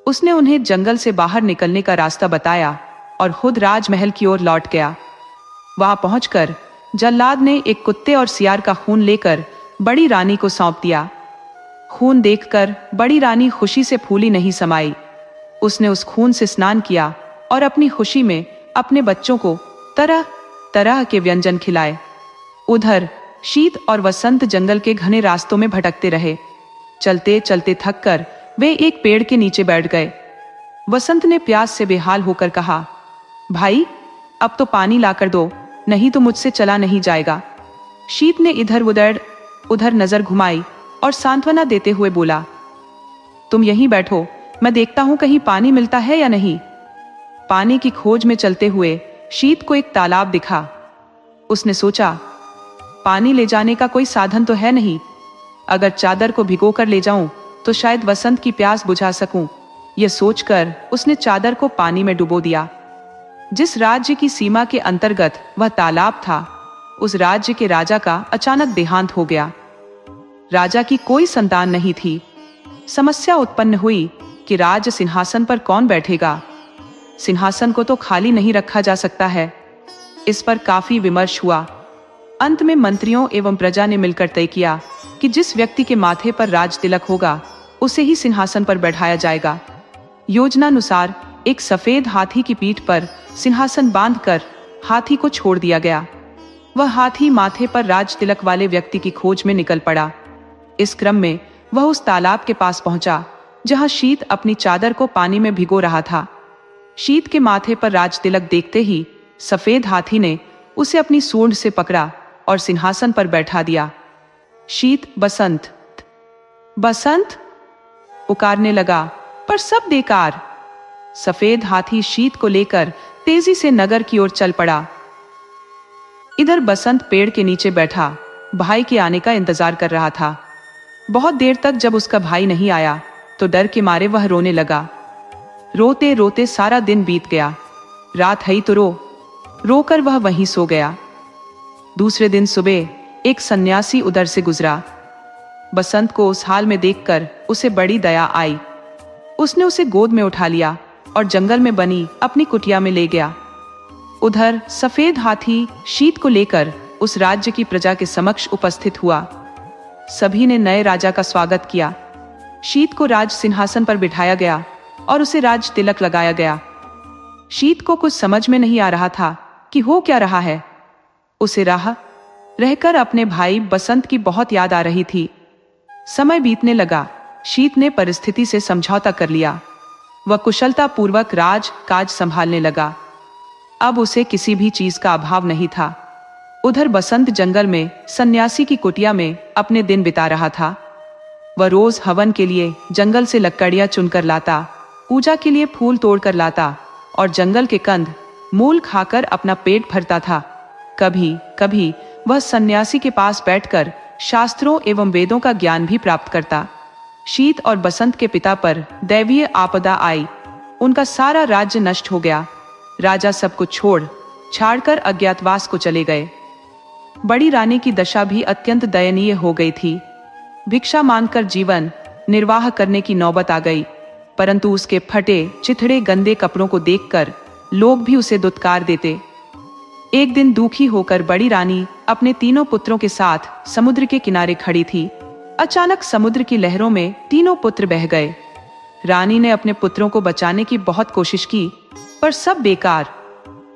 उसने उन्हें जंगल से बाहर निकलने का रास्ता बताया और खुद राजमहल की ओर लौट गया। वहां पहुंचकर जल्लाद ने एक कुत्ते और सियार का खून लेकर बड़ी रानी को सौंप दिया। खून देखकर बड़ी रानी खुशी से फूली नहीं समाई। उसने उस खून से स्नान किया और अपनी खुशी में अपने बच्चों को तरह तरह के व्यंजन खिलाए। उधर शीत और वसंत जंगल के घने रास्तों में भटकते रहे। चलते चलते थककर वे एक पेड़ के नीचे बैठ गए। वसंत ने प्यास से बेहाल होकर कहा, भाई अब तो पानी लाकर दो, नहीं तो मुझसे चला नहीं जाएगा। शीत ने इधर उधर नजर घुमाई और सांत्वना देते हुए बोला, तुम यहीं बैठो, मैं देखता हूं कहीं पानी मिलता है या नहीं। पानी की खोज में चलते हुए शीत को एक तालाब दिखा। उसने सोचा, पानी ले जाने का कोई साधन तो है नहीं। अगर चादर को भिगोकर ले जाऊं तो शायद वसंत की प्यास बुझा सकूं। यह सोचकर उसने चादर को पानी में डुबो दिया। जिस राज्य की सीमा के अंतर्गत वह तालाब था, उस राज्य के राजा का अचानक देहांत हो गया। राजा की कोई संतान नहीं थी। समस्या उत्पन्न हुई कि राज सिंहासन पर कौन बैठेगा। सिंहासन को तो खाली नहीं रखा जा सकता है। इस पर काफी विमर्श हुआ। अंत में मंत्रियों एवं प्रजा ने मिलकर तय किया कि जिस व्यक्ति के माथे पर राज तिलक होगा उसे ही सिंहासन पर बैठाया जाएगा। योजनानुसार एक सफेद हाथी की पीठ पर सिंहासन बांधकर हाथी को छोड़ दिया गया। वह हाथी माथे पर राज तिलक वाले व्यक्ति की खोज में निकल पड़ा। इस क्रम में वह उस तालाब के पास पहुंचा जहां शीत अपनी चादर को पानी में भिगो रहा था। शीत के माथे पर राज तिलक देखते ही सफेद हाथी ने उसे अपनी सूंड से पकड़ा और सिंहासन पर बैठा दिया। शीत बसंत बसंत पुकारने लगा, पर सब बेकार। सफेद हाथी शीत को लेकर तेजी से नगर की ओर चल पड़ा। इधर बसंत पेड़ के नीचे बैठा भाई के आने का इंतजार कर रहा था। बहुत देर तक जब उसका भाई नहीं आया तो डर के मारे वह रोने लगा। रोते रोते सारा दिन बीत गया। रात है तो रोकर वह वहीं सो गया। दूसरे दिन सुबह एक सन्यासी उधर से गुजरा। बसंत को उस हाल में देखकर उसे बड़ी दया आई। उसने उसे गोद में उठा लिया और जंगल में बनी अपनी कुटिया में ले गया। उधर सफेद हाथी शीत को लेकर उस राज्य की प्रजा के समक्ष उपस्थित हुआ। सभी ने नए राजा का स्वागत किया। शीत को राज सिंहासन पर बिठाया गया और उसे राज तिलक लगाया गया। शीत को कुछ समझ में नहीं आ रहा था कि हो क्या रहा है। उसे रहकर अपने भाई बसंत की बहुत याद आ रही थी। समय बीतने लगा। शीत ने परिस्थिति से समझौता कर लिया। वह कुशलता पूर्वक राज काज संभालने लगा। अब उसे किसी भी चीज का अभाव नहीं था। उधर बसंत जंगल में सन्यासी की कुटिया में अपने दिन बिता रहा था। वह रोज हवन के लिए जंगल से लकड़ियां चुनकर लाता, पूजा के लिए फूल तोड़कर लाता और जंगल के कंद मूल खाकर अपना पेट भरता था। कभी कभी वह सन्यासी के पास बैठकर शास्त्रों एवं वेदों का ज्ञान भी प्राप्त करता। शीत और बसंत के पिता पर दैवीय आपदा आई। उनका सारा राज्य नष्ट हो गया। राजा सब कुछ छाड़कर अज्ञातवास को चले गए। बड़ी रानी की दशा भी अत्यंत दयनीय हो गई थी। भिक्षा मांगकर जीवन निर्वाह करने की नौबत आ गई, परंतु उसके फटे चिथड़े गंदे कपड़ों को देखकर लोग भी उसे दुत्कार देते। एक दिन दुखी होकर बड़ी रानी अपने तीनों पुत्रों के साथ समुद्र के किनारे खड़ी थी। अचानक समुद्र की लहरों में तीनों पुत्र बह गए। रानी ने अपने पुत्रों को बचाने की बहुत कोशिश की, पर सब बेकार।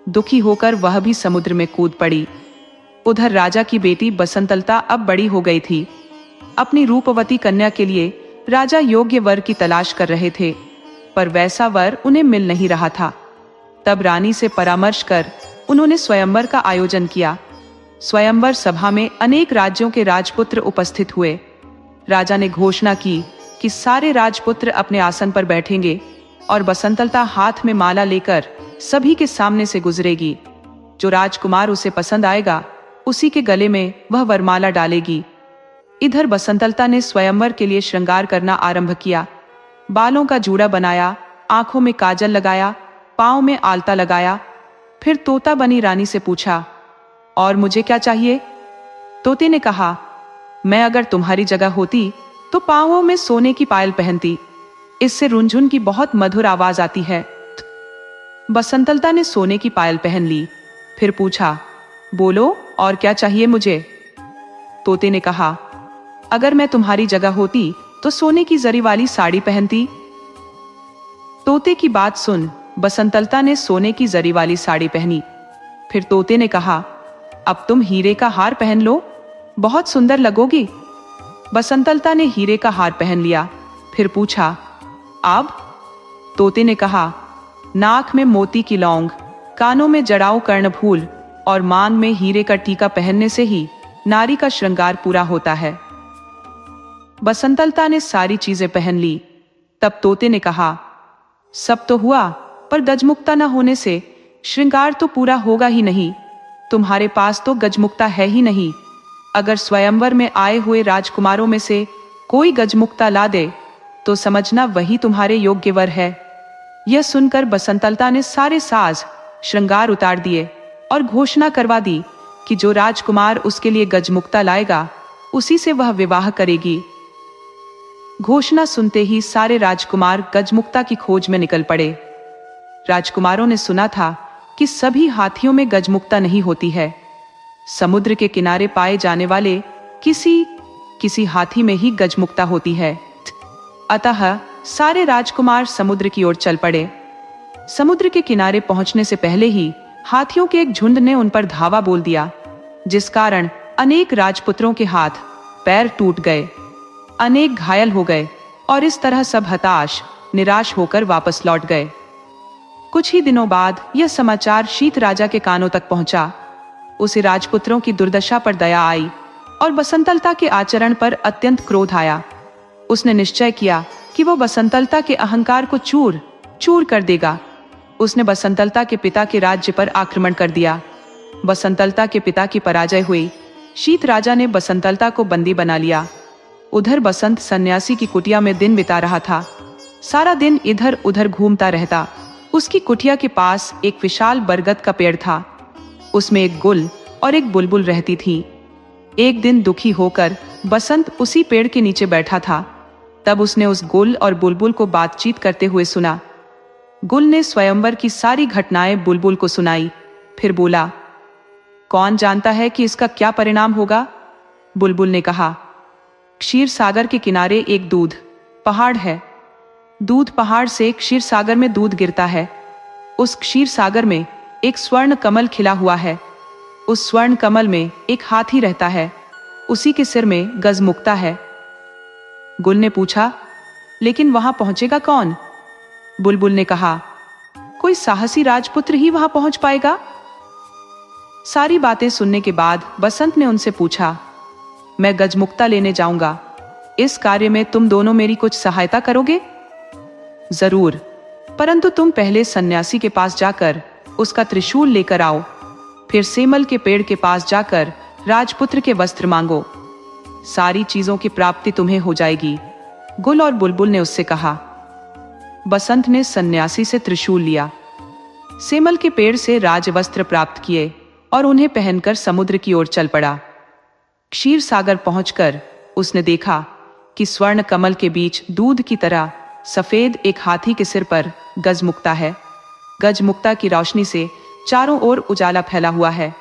दुखी होकर वह भी समुद्र में कूद पड़ी। उधर राजा की बेटी बसंतलता अब बड़ी हो गई थी। अपनी रूपवती कन्या के लिए राजा योग्य वर की तलाश कर रहे थे, पर वैसा वर उन्हें मिल नहीं रहा था। तब रानी से परामर्श कर उन्होंने स्वयंवर का आयोजन किया। स्वयंवर सभा में अनेक राज्यों के राजपुत्र उपस्थित हुए। राजा ने घोषणा की कि सारे राजपुत्र अपने आसन पर बैठेंगे और बसंतलता हाथ में माला लेकर सभी के सामने से गुजरेगी। जो राजकुमार उसे पसंद आएगा उसी के गले में वह वरमाला डालेगी। इधर बसंतलता ने स्वयंवर के लिए श्रृंगार करना आरंभ किया। बालों का जूड़ा बनाया, आंखों में काजल लगाया, पांव में आलता लगाया। फिर तोता बनी रानी से पूछा, और मुझे क्या चाहिए? तोते ने कहा, मैं अगर तुम्हारी जगह होती तो पांवों में सोने की पायल पहनती। इससे रुनझुन की बहुत मधुर आवाज आती है। बसंतलता ने सोने की पायल पहन ली। फिर पूछा, बोलो और क्या चाहिए मुझे? तोते ने कहा, अगर मैं तुम्हारी जगह होती तो सोने की जरी वाली साड़ी पहनती। तोते की बात सुन बसंतलता ने सोने की जरी वाली साड़ी पहनी। फिर तोते ने कहा, अब तुम हीरे का हार पहन लो, बहुत सुंदर लगोगी। बसंतलता ने हीरे का हार पहन लिया। फिर पूछा, अब? तोते ने कहा, नाक में मोती की लौंग, कानों में जड़ाऊ कर्णफूल और मांग में हीरे का टीका पहनने से ही नारी का श्रृंगार पूरा होता है। बसंतलता ने सारी चीजें पहन ली। तब तोते ने कहा, सब तो हुआ, पर गजमुक्ता न होने से श्रृंगार तो पूरा होगा ही नहीं। तुम्हारे पास तो गजमुक्ता है ही नहीं। अगर स्वयंवर में आए हुए राजकुमारों में से कोई गजमुक्ता ला दे तो समझना वही तुम्हारे योग्य वर है। यह सुनकर बसंतलता ने सारे साज श्रृंगार उतार दिए और घोषणा करवा दी कि जो राजकुमार उसके लिए गजमुक्ता लाएगा उसी से वह विवाह करेगी। घोषणा सुनते ही सारे राजकुमार गजमुक्ता की खोज में निकल पड़े। राजकुमारों ने सुना था कि सभी हाथियों में गजमुक्ता नहीं होती है। समुद्र के किनारे पाए जाने वाले किसी हाथी में ही गजमुक्ता होती है। अतः सारे राजकुमार समुद्र की ओर चल पड़े। समुद्र के किनारे पहुंचने से पहले ही हाथियों के एक झुंड ने उन पर धावा बोल दिया, जिस कारण अनेक राजपुत्रों के हाथ पैर टूट गए, अनेक घायल हो गए और इस तरह सब हताश निराश होकर वापस लौट गए। कुछ ही दिनों बाद यह समाचार शीत राजा के कानों तक पहुंचा। उसे राजपुत्रों की दुर्दशा पर दया आई और बसंतलता के आचरण पर अत्यंत क्रोध आया। उसने निश्चय किया कि वो बसंतलता के अहंकार को चूर चूर कर देगा। उसने बसंतलता के पिता के राज्य पर आक्रमण कर दिया। बसंतलता के पिता की पराजय हुई। शीत राजा ने बसंतलता को बंदी बना लिया। उधर बसंत सन्यासी की कुटिया में दिन बिता रहा था। सारा दिन इधर उधर घूमता रहता। उसकी कुटिया के पास एक विशाल बरगद का पेड़ था। उसमें एक गुल और एक बुलबुल रहती थी। एक दिन दुखी होकर बसंत उसी पेड़ के नीचे बैठा था। तब उसने उस गुल और बुलबुल को बातचीत करते हुए सुना। गुल ने स्वयंवर की सारी घटनाएं बुलबुल को सुनाई। फिर बोला, कौन जानता है कि इसका क्या परिणाम होगा? बुलबुल ने कहा, क्षीर सागर के किनारे एक दूध पहाड़ है। दूध पहाड़ से क्षीर सागर में दूध गिरता है। उस क्षीर सागर में एक स्वर्ण कमल खिला हुआ है। उस स्वर्ण कमल में एक हाथी रहता है। उसी के सिर में गजमुक्ता है। गुल ने पूछा, लेकिन वहां पहुंचेगा कौन? बुलबुल ने कहा, कोई साहसी राजपुत्र ही वहां पहुंच पाएगा। सारी बातें सुनने के बाद बसंत ने उनसे पूछा, मैं गजमुक्ता लेने जाऊंगा। इस कार्य में तुम दोनों मेरी कुछ सहायता करोगे? जरूर, परंतु तुम पहले सन्यासी के पास जाकर उसका त्रिशूल लेकर आओ। फिर सेमल के पेड़ के पास जाकर राजपुत्र के वस्त्र मांगो। सारी चीजों की प्राप्ति तुम्हें हो जाएगी। गुल और बुलबुल ने उससे कहा। बसंत ने सन्यासी से त्रिशूल लिया, सेमल के पेड़ से राजवस्त्र प्राप्त किए और उन्हें पहनकर समुद्र की ओर चल पड़ा। क्षीर सागर पहुंचकर उसने देखा कि स्वर्ण कमल के बीच दूध की तरह सफेद एक हाथी के सिर पर गजमुक्ता है। गजमुक्ता की रोशनी से चारों ओर उजाला फैला हुआ है।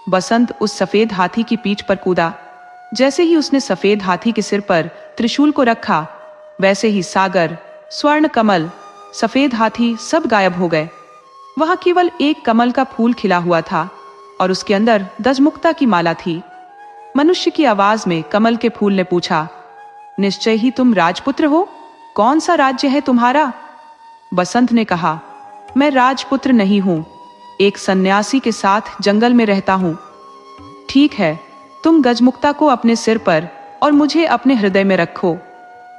बसंत उस सफेद हाथी की पीठ पर कूदा। जैसे ही उसने सफेद हाथी के सिर पर त्रिशूल को रखा, वैसे ही सागर, स्वर्ण कमल, सफेद हाथी सब गायब हो गए। वहां केवल एक कमल का फूल खिला हुआ था और उसके अंदर गजमुक्ता की माला थी। मनुष्य की आवाज में कमल के फूल ने पूछा, निश्चय ही तुम राजपुत्र हो? कौन सा राज्य है तुम्हारा? बसंत ने कहा, मैं राजपुत्र नहीं हूं, एक सन्यासी के साथ जंगल में रहता हूं। ठीक है, तुम गजमुक्ता को अपने सिर पर और मुझे अपने हृदय में रखो।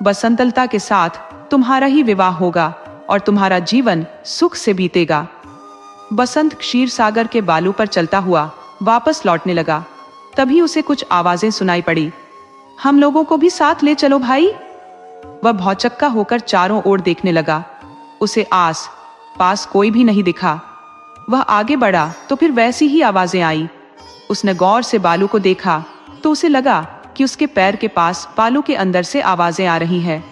बसंतलता के साथ तुम्हारा ही विवाह होगा और तुम्हारा जीवन सुख से बीतेगा। बसंत क्षीर सागर के बालू पर चलता हुआ वापस लौटने लगा। तभी उसे कुछ आवाजें सुनाई पड़ी। हम लोगों को भी साथ ले चलो भाई। वह भौचक्का होकर चारों ओर देखने लगा। उसे आस पास कोई भी नहीं दिखा। वह आगे बढ़ा तो फिर वैसी ही आवाजें आई। उसने गौर से बालू को देखा तो उसे लगा कि उसके पैर के पास बालू के अंदर से आवाजें आ रही हैं।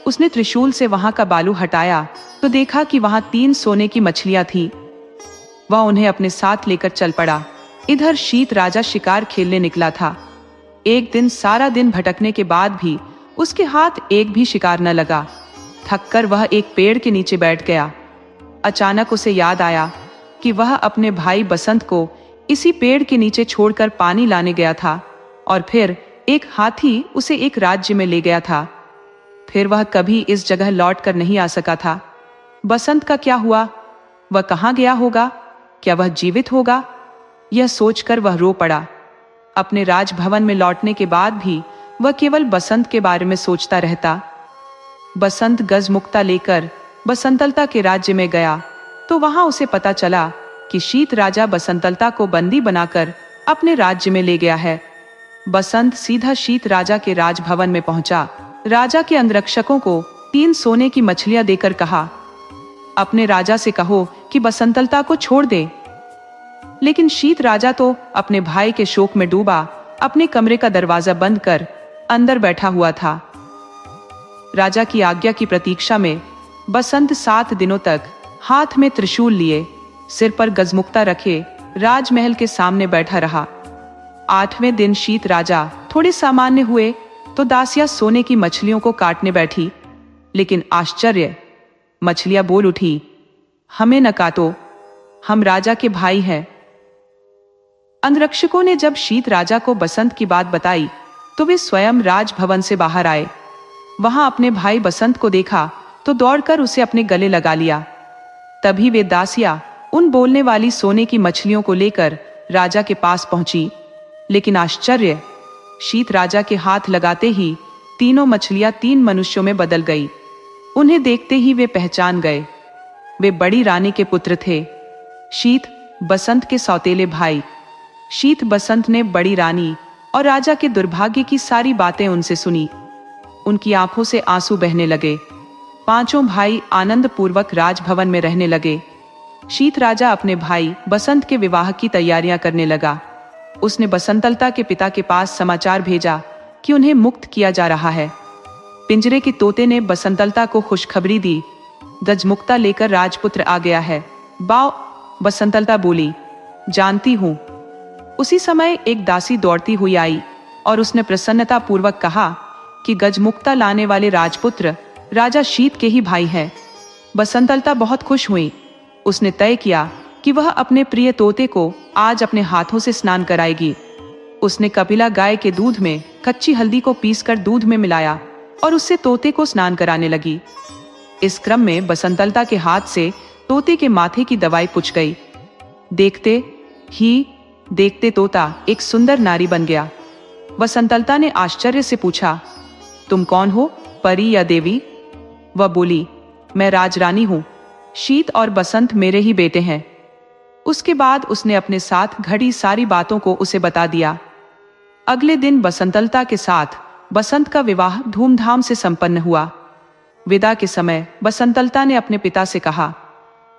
उसने त्रिशूल से वहां का बालू हटाया तो देखा कि वहां 3 सोने की मछलियां थी। वह उन्हें अपने साथ लेकर चल पड़ा। इधर शीत राजा शिकार खेलने निकला था। एक दिन सारा दिन भटकने के बाद भी उसके हाथ एक भी शिकार न लगा। थककर वह एक पेड़ के नीचे बैठ गया। अचानक उसे याद आया कि वह अपने भाई बसंत को इसी पेड़ के नीचे छोड़कर पानी लाने गया था और फिर एक हाथी उसे एक राज्य में ले गया था। फिर वह कभी इस जगह लौट कर नहीं आ सका था। बसंत का क्या हुआ? वह कहाँ गया होगा? क्या वह जीवित होगा? यह सोचकर वह रो पड़ा। अपने राजभवन में लौटने के बाद भी वह केवल बसंत के बारे में सोचता रहता। बसंत गजमुक्ता लेकर बसंतलता के राज्य में गया तो वहां उसे पता चला कि शीत राजा बसंतलता को बंदी बनाकर अपने राज्य में ले गया है। बसंत सीधा शीत राजा के राजभवन में पहुंचा। राजा के अंगरक्षकों को 3 सोने की मछलियां देकर कहा, अपने राजा से कहो कि बसंतलता को छोड़ दे। लेकिन शीत राजा तो अपने भाई के शोक में डूबा अपने कमरे का दरवाजा बंद कर अंदर बैठा हुआ था। राजा की आज्ञा की प्रतीक्षा में बसंत 7 दिनों तक हाथ में त्रिशूल लिए सिर पर गजमुक्ता रखे राजमहल के सामने बैठा रहा। 8वें दिन शीत राजा थोड़े सामान्य हुए तो दासियां सोने की मछलियों को काटने बैठी, लेकिन आश्चर्य, मछलियां बोल उठी, हमें न काटो, हम राजा के भाई हैं। अंगरक्षकों ने जब शीत राजा को बसंत की बात बताई तो वे स्वयं राजभवन से बाहर आए। वहां अपने भाई बसंत को देखा तो दौड़कर उसे अपने गले लगा लिया। तभी वे दासियां उन बोलने वाली सोने की मछलियों को लेकर राजा के पास पहुंची, लेकिन आश्चर्य, शीत राजा के हाथ लगाते ही तीनों मछलियां 3 मनुष्यों में बदल गई। उन्हें देखते ही वे पहचान गए। वे बड़ी रानी के पुत्र थे, शीत बसंत के सौतेले भाई। शीत बसंत ने बड़ी रानी और राजा के दुर्भाग्य की सारी बातें उनसे सुनी। उनकी आंखों से आंसू बहने लगे। 5 भाई आनंद पूर्वक राजभवन में रहने लगे। शीत राजा अपने भाई बसंत के विवाह की तैयारियां करने लगा। उसने बसंतलता के पिता के पास समाचार भेजा कि उन्हें मुक्त किया जा रहा है। पिंजरे के तोते ने बसंतलता को खुशखबरी दी, गजमुक्ता लेकर राजपुत्र आ गया है। बाओ, बसंतलता बोली, जानती हूं। उसी समय एक दासी दौड़ती हुई आई और उसने प्रसन्नता पूर्वक कहा कि गजमुक्ता लाने वाले राजपुत्र राजा शीत के ही भाई हैं। बसंतलता बहुत खुश हुई। उसने तय किया कि वह अपने प्रिय तोते को आज अपने हाथों से स्नान कराएगी। उसने कपिला गाय के दूध में कच्ची हल्दी को पीसकर दूध में मिलाया और उससे तोते को स्नान कराने लगी। इस क्रम में बसंतलता के हाथ से तोते के माथे की दवाई पुछ गई। देखते तोता एक सुंदर नारी बन गया। बसंतलता ने आश्चर्य से पूछा, तुम कौन हो, परी या देवी? वह बोली, मैं राजरानी हूं। शीत और बसंत मेरे ही बेटे हैं। उसके बाद उसने अपने साथ घड़ी सारी बातों को उसे बता दिया। अगले दिन बसंतलता के साथ बसंत का विवाह धूमधाम से संपन्न हुआ। विदा के समय बसंतलता ने अपने पिता से कहा,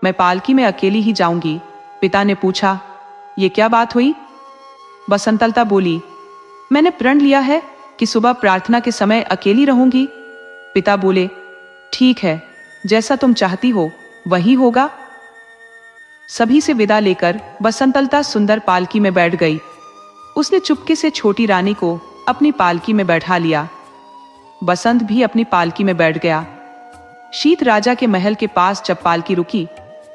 मैं पालकी में अकेली ही जाऊंगी। पिता ने पूछा, ये क्या बात हुई? बसंतलता बोली, मैंने प्रण लिया है कि सुबह प्रार्थना के समय अकेली रहूंगी। पिता बोले, ठीक है, जैसा तुम चाहती हो वही होगा। सभी से विदा लेकर बसंतलता सुंदर पालकी में बैठ गई। उसने चुपके से छोटी रानी को अपनी पालकी में बैठा लिया। बसंत भी अपनी पालकी में बैठ गया। शीत राजा के महल के पास जब पालकी रुकी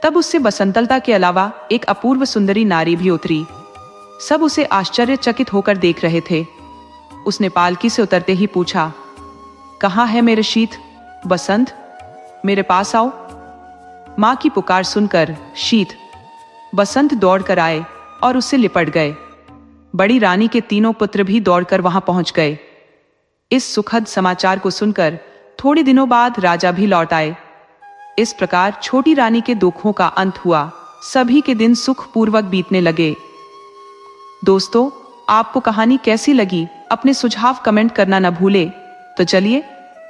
तब उससे बसंतलता के अलावा एक अपूर्व सुंदरी नारी भी उतरी। सब उसे आश्चर्यचकित होकर देख रहे थे। उसने पालकी से उतरते ही पूछा, कहाँ है मेरे शीत? बसंत, मेरे पास आओ। मां की पुकार सुनकर शीत, बसंत दौड़कर आए और उससे लिपट गए। बड़ी रानी के तीनों पुत्र भी दौड़कर वहां पहुंच गए। इस सुखद समाचार को सुनकर थोड़े दिनों बाद राजा भी लौट आए। इस प्रकार छोटी रानी के दुखों का अंत हुआ। सभी के दिन सुखपूर्वक बीतने लगे। दोस्तों, आपको कहानी कैसी लगी? अपने सुझाव कमेंट करना न भूले। तो चलिए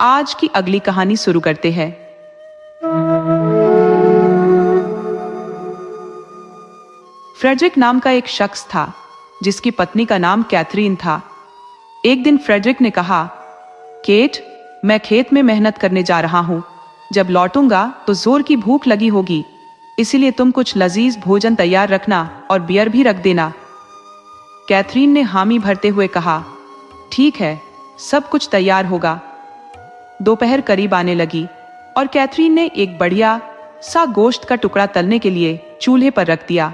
आज की अगली कहानी शुरू करते हैं। फ्रेडरिक नाम का एक शख्स था जिसकी पत्नी का नाम कैथरीन था। एक दिन फ्रेडरिक ने कहा, केट, मैं खेत में मेहनत करने जा रहा हूं। जब लौटूंगा तो जोर की भूख लगी होगी, इसीलिए तुम कुछ लजीज भोजन तैयार रखना और बियर भी रख देना। कैथरीन ने हामी भरते हुए कहा, ठीक है, सब कुछ तैयार होगा। दोपहर करीब आने लगी और कैथरीन ने एक बढ़िया सा गोश्त का टुकड़ा तलने के लिए चूल्हे पर रख दिया।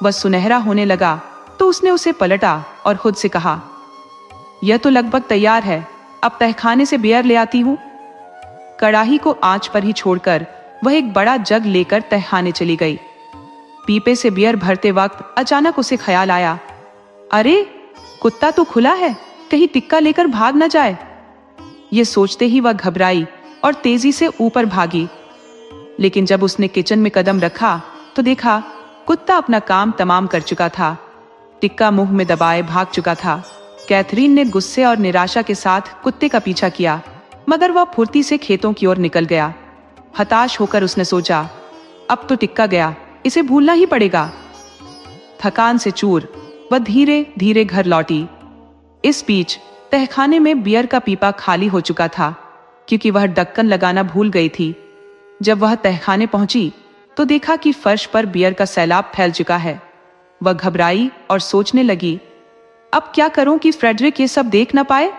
वह सुनहरा होने लगा तो उसने उसे पलटा और खुद से कहा, यह तो लगभग तैयार है, अब तहखाने से बियर ले आती हूं। कड़ाही को आंच पर ही छोड़कर वह एक बड़ा जग लेकर तहखाने चली गई। पीपे से बियर भरते वक्त अचानक उसे ख्याल आया, अरे कुत्ता तो खुला है, कहीं टिक्का लेकर भाग न जाए। ये सोचते ही वह घबराई और तेजी से ऊपर भागी। लेकिन जब उसने किचन में कदम रखा तो देखा कुत्ता अपना काम तमाम कर चुका था। टिक्का मुंह में दबाए भाग चुका था। कैथरीन ने गुस्से और निराशा के साथ कुत्ते का पीछा किया, मगर वह फुर्ती से खेतों की ओर निकल गया। हताश होकर उसने सोचा, अब तो टिक्का गया, इसे भूलना ही पड़ेगा। थकान से चूर वह धीरे धीरे घर लौटी। इस बीच तहखाने में बियर का पीपा खाली हो चुका था, क्योंकि वह ढक्कन लगाना भूल गई थी। जब वह तहखाने पहुंची तो देखा कि फर्श पर बियर का सैलाब फैल चुका है। वह घबराई और सोचने लगी, अब क्या करूं कि फ्रेडरिक ये सब देख न पाए।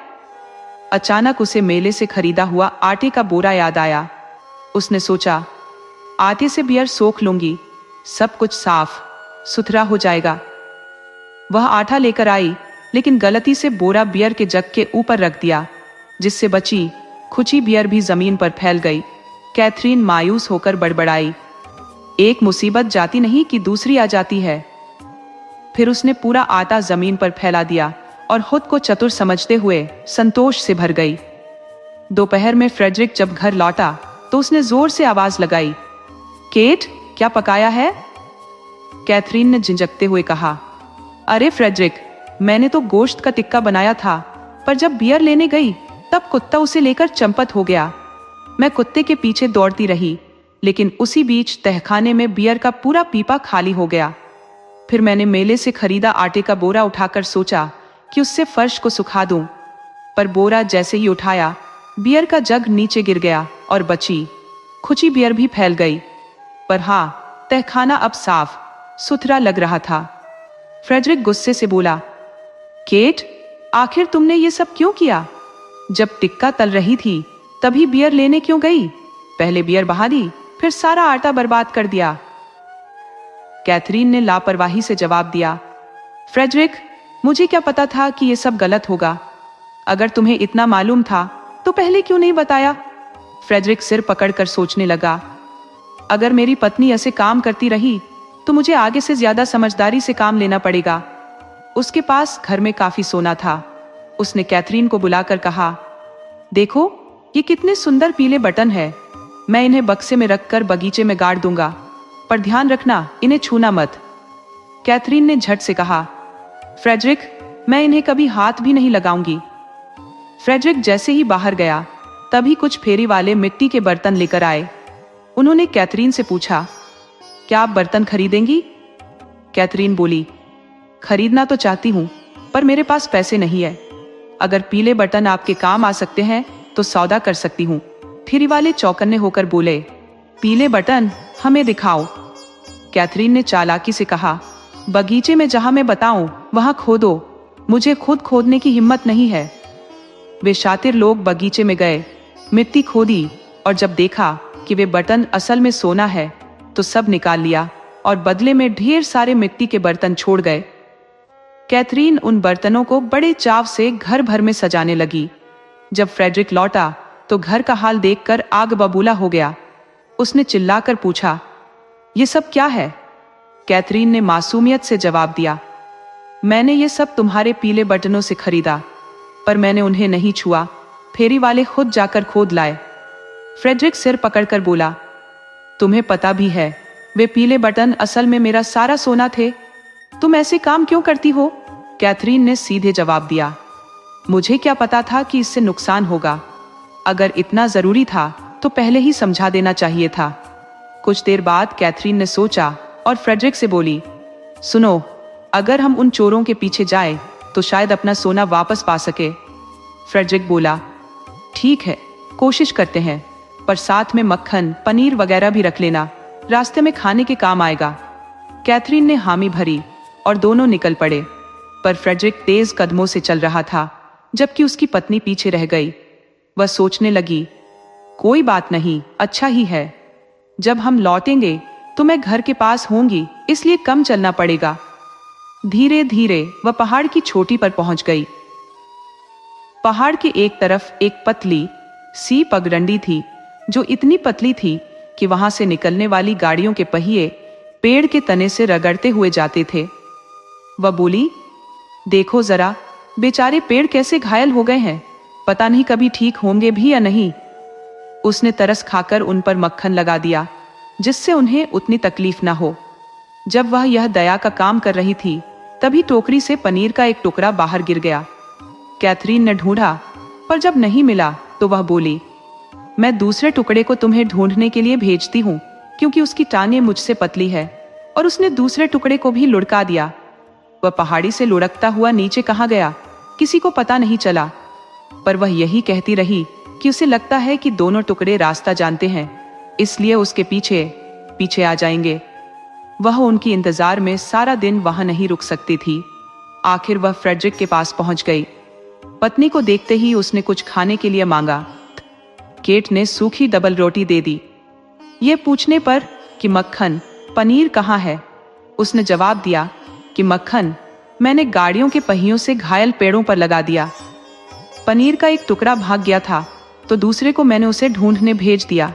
अचानक उसे मेले से खरीदा हुआ आटे का बोरा याद आया। उसने सोचा, आटे से बियर सोख लूंगी, सब कुछ साफ सुथरा हो जाएगा। वह आटा लेकर आई, लेकिन गलती से बोरा बियर के जग के ऊपर रख दिया, जिससे बची खुची बियर भी जमीन पर फैल गई। कैथरीन मायूस होकर बड़बड़ाई, एक मुसीबत जाती नहीं कि दूसरी आ जाती है। फिर उसने पूरा आटा जमीन पर फैला दिया और खुद को चतुर समझते हुए संतोष से भर गई। दोपहर में फ्रेडरिक जब घर लौटा तो उसने जोर से आवाज लगाई, केट, क्या पकाया है? कैथरीन ने झिंझकते हुए कहा, अरे फ्रेडरिक, मैंने तो गोश्त का टिक्का बनाया था, पर जब बियर लेने गई तब कुत्ता उसे लेकर चंपत हो गया। मैं कुत्ते के पीछे दौड़ती रही, लेकिन उसी बीच तहखाने में बियर का पूरा पीपा खाली हो गया। फिर मैंने मेले से खरीदा आटे का बोरा उठाकर सोचा कि उससे फर्श को सुखा दूं, पर बोरा जैसे ही उठाया, बियर का जग नीचे गिर गया और बची खुची बियर भी फैल गई। पर हाँ, तहखाना अब साफ सुथरा लग रहा था। फ्रेडरिक गुस्से से बोला, केट, आखिर तुमने ये सब क्यों किया? जब टिक्का तल रही थी तभी बियर लेने क्यों गई? पहले बियर बहा दी, फिर सारा आटा बर्बाद कर दिया। कैथरीन ने लापरवाही से जवाब दिया, फ्रेडरिक, मुझे क्या पता था कि ये सब गलत होगा। अगर तुम्हें इतना मालूम था तो पहले क्यों नहीं बताया? फ्रेडरिक सिर पकड़कर सोचने लगा, अगर मेरी पत्नी ऐसे काम करती रही तो मुझे आगे से ज्यादा समझदारी से काम लेना पड़ेगा। उसके पास घर में काफी सोना था। उसने कैथरीन को बुलाकर कहा, देखो, ये कितने सुंदर पीले बटन है। मैं इन्हें बक्से में रखकर बगीचे में गाड़ दूंगा, पर ध्यान रखना, इन्हें छूना मत। कैथरीन ने झट से कहा, फ्रेडरिक, मैं इन्हें कभी हाथ भी नहीं लगाऊंगी। फ्रेडरिक जैसे ही बाहर गया तभी कुछ फेरी वाले मिट्टी के बर्तन लेकर आए। उन्होंने कैथरीन से पूछा, क्या आप बर्तन खरीदेंगी? कैथरीन बोली, खरीदना तो चाहती हूं, पर मेरे पास पैसे नहीं है। अगर पीले बटन आपके काम आ सकते हैं तो सौदा कर सकती हूं। फेरी वाले चौकन्ने होकर बोले, पीले बटन हमें दिखाओ। कैथरीन ने चालाकी से कहा, बगीचे में जहां मैं बताऊं वहां खोदो, मुझे खुद खोदने की हिम्मत नहीं है। वे शातिर लोग बगीचे में गए, मिट्टी खोदी, और जब देखा कि वे बटन असल में सोना है तो सब निकाल लिया और बदले में ढेर सारे मिट्टी के बर्तन छोड़ गए। कैथरीन उन बर्तनों को बड़े चाव से घर भर में सजाने लगी। जब फ्रेडरिक लौटा तो घर का हाल देखकर आग बबूला हो गया। उसने चिल्लाकर पूछा, ये सब क्या है? कैथरीन ने मासूमियत से जवाब दिया, मैंने ये सब तुम्हारे पीले बटनों से खरीदा, पर मैंने उन्हें नहीं छुआ। फेरी वाले खुद जाकर खोद लाए। फ्रेडरिक सिर पकड़कर बोला, तुम्हें पता भी है वे पीले बटन असल में मेरा सारा सोना थे। तुम ऐसे काम क्यों करती हो? कैथरीन ने सीधे जवाब दिया, मुझे क्या पता था कि इससे नुकसान होगा। अगर इतना जरूरी था तो पहले ही समझा देना चाहिए था। कुछ देर बाद कैथरीन ने सोचा और फ्रेडरिक से बोली, सुनो, अगर हम उन चोरों के पीछे जाए तो शायद अपना सोना वापस पा सके। फ्रेडरिक बोला, ठीक है, कोशिश करते हैं, पर साथ में मक्खन, पनीर वगैरह भी रख लेना, रास्ते में खाने के काम आएगा। कैथरीन ने हामी भरी और दोनों निकल पड़े, पर फ्रेडरिक तेज कदमों से चल रहा था, जबकि उसकी पत्नी पीछे रह गई। वह सोचने लगी, कोई बात नहीं, अच्छा ही है। जब हम लौटेंगे तो मैं घर के पास होंगी, इसलिए कम चलना पड़ेगा। धीरे धीरे वह पहाड़ की चोटी पर पहुंच गई। पहाड़ के एक तरफ एक पतली सी पगडंडी थी, जो इतनी पतली थी कि वहां से निकलने वाली गाड़ियों के पहिए पेड़ के तने से रगड़ते हुए जाते थे। वह बोली, देखो जरा, बेचारे पेड़ कैसे घायल हो गए हैं, पता नहीं कभी ठीक होंगे भी या नहीं। उसने तरस खाकर उन पर मक्खन लगा दिया, जिससे उन्हें उतनी तकलीफ ना हो। जब वह यह दया का काम कर रही थी, तभी टोकरी से पनीर का एक टुकड़ा बाहर गिर गया। कैथरीन ने ढूंढा, पर जब नहीं मिला तो वह बोली, मैं दूसरे टुकड़े को तुम्हें ढूंढने के लिए भेजती हूँ, क्योंकि उसकी टांगें मुझसे पतली है। और उसने दूसरे टुकड़े को भी लुढ़का दिया। वह पहाड़ी से लुढ़कता हुआ नीचे कहाँ गया, किसी को पता नहीं चला, पर वह यही कहती रही कि उसे लगता है कि दोनों टुकड़े रास्ता जानते हैं, इसलिए उसके पीछे पीछे आ जाएंगे। वह उनकी इंतजार में सारा दिन वहां नहीं रुक सकती थी। आखिर वह फ्रेडरिक के पास पहुंच गई। पत्नी को देखते ही उसने कुछ खाने के लिए मांगा। केट ने सूखी डबल रोटी दे दी। ये पूछने पर कि मक्खन, पनीर कहाँ है, उसने जवाब दिया कि मक्खन मैंने गाड़ियों के पहियों से घायल पेड़ों पर लगा दिया। पनीर का एक टुकड़ा भाग गया था तो दूसरे को मैंने उसे ढूंढने भेज दिया।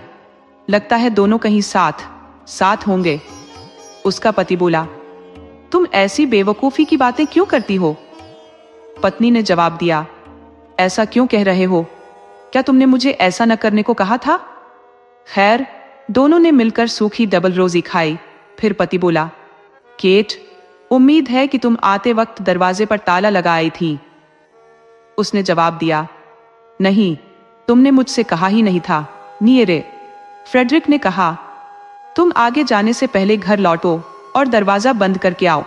लगता है दोनों कहीं साथ साथ होंगे। उसका पति बोला, तुम ऐसी बेवकूफी की बातें क्यों करती हो? पत्नी ने जवाब दिया, ऐसा क्यों कह रहे हो? क्या तुमने मुझे ऐसा न करने को कहा था? खैर, दोनों ने मिलकर सूखी डबल रोटी खाई। फिर पति बोला, केट, उम्मीद है कि तुम आते वक्त दरवाजे पर ताला लगा आई थी। उसने जवाब दिया, नहीं, तुमने मुझसे कहा ही नहीं था। नियरे, फ्रेडरिक ने कहा, तुम आगे जाने से पहले घर लौटो और दरवाजा बंद करके आओ।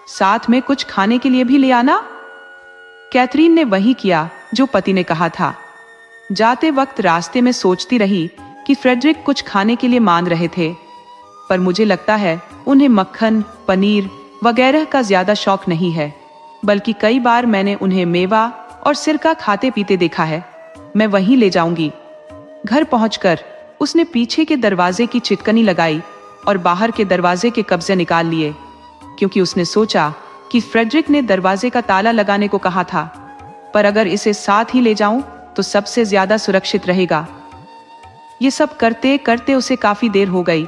साथ में कुछ खाने के लिए भी ले आना। कैथरीन ने वही किया जो पति ने कहा था। जाते वक्त रास्ते में सोचती रही कि फ्रेडरिक कुछ खाने के लिए मांग रहे थे, पर मुझे लगता है उन्हें मक्खन, पनीर वगैरह का ज्यादा शौक नहीं है, बल्कि कई बार मैंने उन्हें मेवा और सिरका खाते पीते देखा है। मैं वहीं ले जाऊंगी। घर पहुंचकर उसने पीछे के दरवाजे की चिटकनी लगाई और बाहर के दरवाजे के कब्जे निकाल लिए, क्योंकि उसने सोचा कि फ्रेडरिक ने दरवाजे का ताला लगाने को कहा था, पर अगर इसे साथ ही ले जाऊं तो सबसे ज्यादा सुरक्षित रहेगा। ये सब करते करते उसे काफी देर हो गई।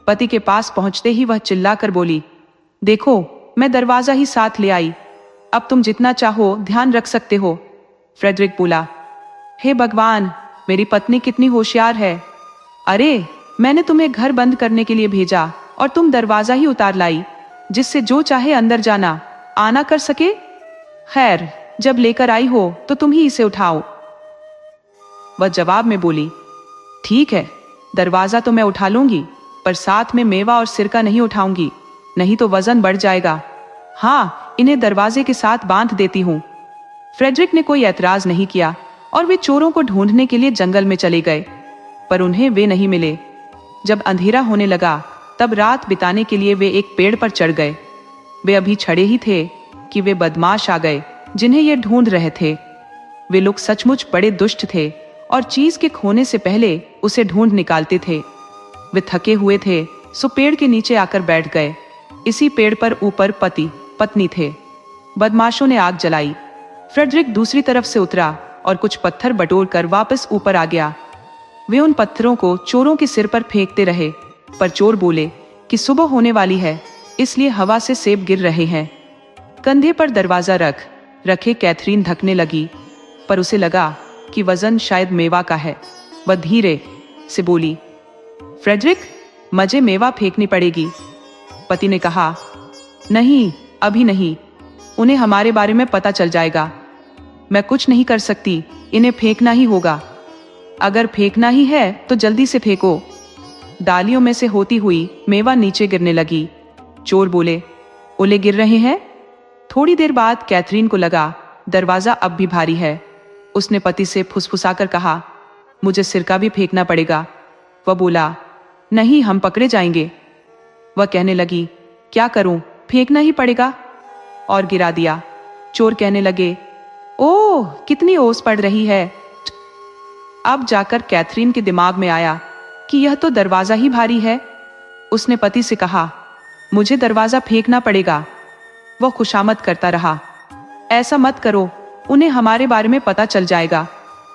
पति के पास पहुंचते ही वह चिल्लाकर बोली, देखो, मैं दरवाजा ही साथ ले आई। अब तुम जितना चाहो ध्यान रख सकते हो। फ्रेडरिक बोला, हे भगवान, मेरी पत्नी कितनी होशियार है। अरे, मैंने तुम्हें घर बंद करने के लिए भेजा और तुम दरवाजा ही उतार लाई, जिससे जो चाहे अंदर जाना आना कर सके। खैर, जब लेकर आई हो तो तुम ही इसे उठाओ। वह जवाब में बोली, ठीक है, दरवाजा तो मैं उठा लूंगी, पर साथ में मेवा और सिरका नहीं उठाऊंगी, नहीं तो वजन बढ़ जाएगा। हाँ, इन्हें दरवाजे के साथ बांध देती हूँ। फ्रेडरिक ने कोई ऐतराज नहीं किया और वे चोरों को ढूंढने के लिए जंगल में चले गए, पर उन्हें वे नहीं मिले। जब अंधेरा होने लगा तब रात बिताने के लिए वे एक पेड़ पर चढ़ गए। वे अभी चढ़े ही थे कि वे बदमाश आ गए जिन्हें ये ढूंढ रहे थे। वे लोग सचमुच बड़े दुष्ट थे और चीज के खोने से पहले उसे ढूंढ निकालते थे। वे थके हुए थे सो पेड़ के नीचे आकर बैठ गए। इसी पेड़ पर ऊपर पति पत्नी थे। बदमाशों ने आग जलाई। फ्रेडरिक दूसरी तरफ से उतरा और कुछ पत्थर बटोर कर वापस ऊपर आ गया। वे उन पत्थरों को चोरों के सिर पर फेंकते रहे, पर चोर बोले कि सुबह होने वाली है, इसलिए हवा से सेब गिर रहे हैं। कंधे पर दरवाजा रखे कैथरीन धकने लगी, पर उसे लगा कि वजन शायद मेवा का है। वह धीरे से बोली, फ्रेडरिक, मुझे मेवा फेंकनी पड़ेगी। पति ने कहा, नहीं, अभी नहीं, उन्हें हमारे बारे में पता चल जाएगा। मैं कुछ नहीं कर सकती, इन्हें फेंकना ही होगा। अगर फेंकना ही है तो जल्दी से फेंको। डालियों में से होती हुई मेवा नीचे गिरने लगी। चोर बोले, ओले गिर रहे हैं। थोड़ी देर बाद कैथरीन को लगा दरवाजा अब भी भारी है। उसने पति से फुसफुसाकर कहा, मुझे सिरका भी फेंकना पड़ेगा। वह बोला, नहीं, हम पकड़े जाएंगे। वह कहने लगी, क्या करूं, फेंकना ही पड़ेगा, और गिरा दिया। चोर कहने लगे, ओह, कितनी ओस पड़ रही है। अब जाकर कैथरीन के दिमाग में आया कि यह तो दरवाजा ही भारी है। उसने पति से कहा, मुझे दरवाजा फेंकना पड़ेगा। वह खुशामद करता रहा, ऐसा मत करो, उन्हें हमारे बारे में पता चल जाएगा।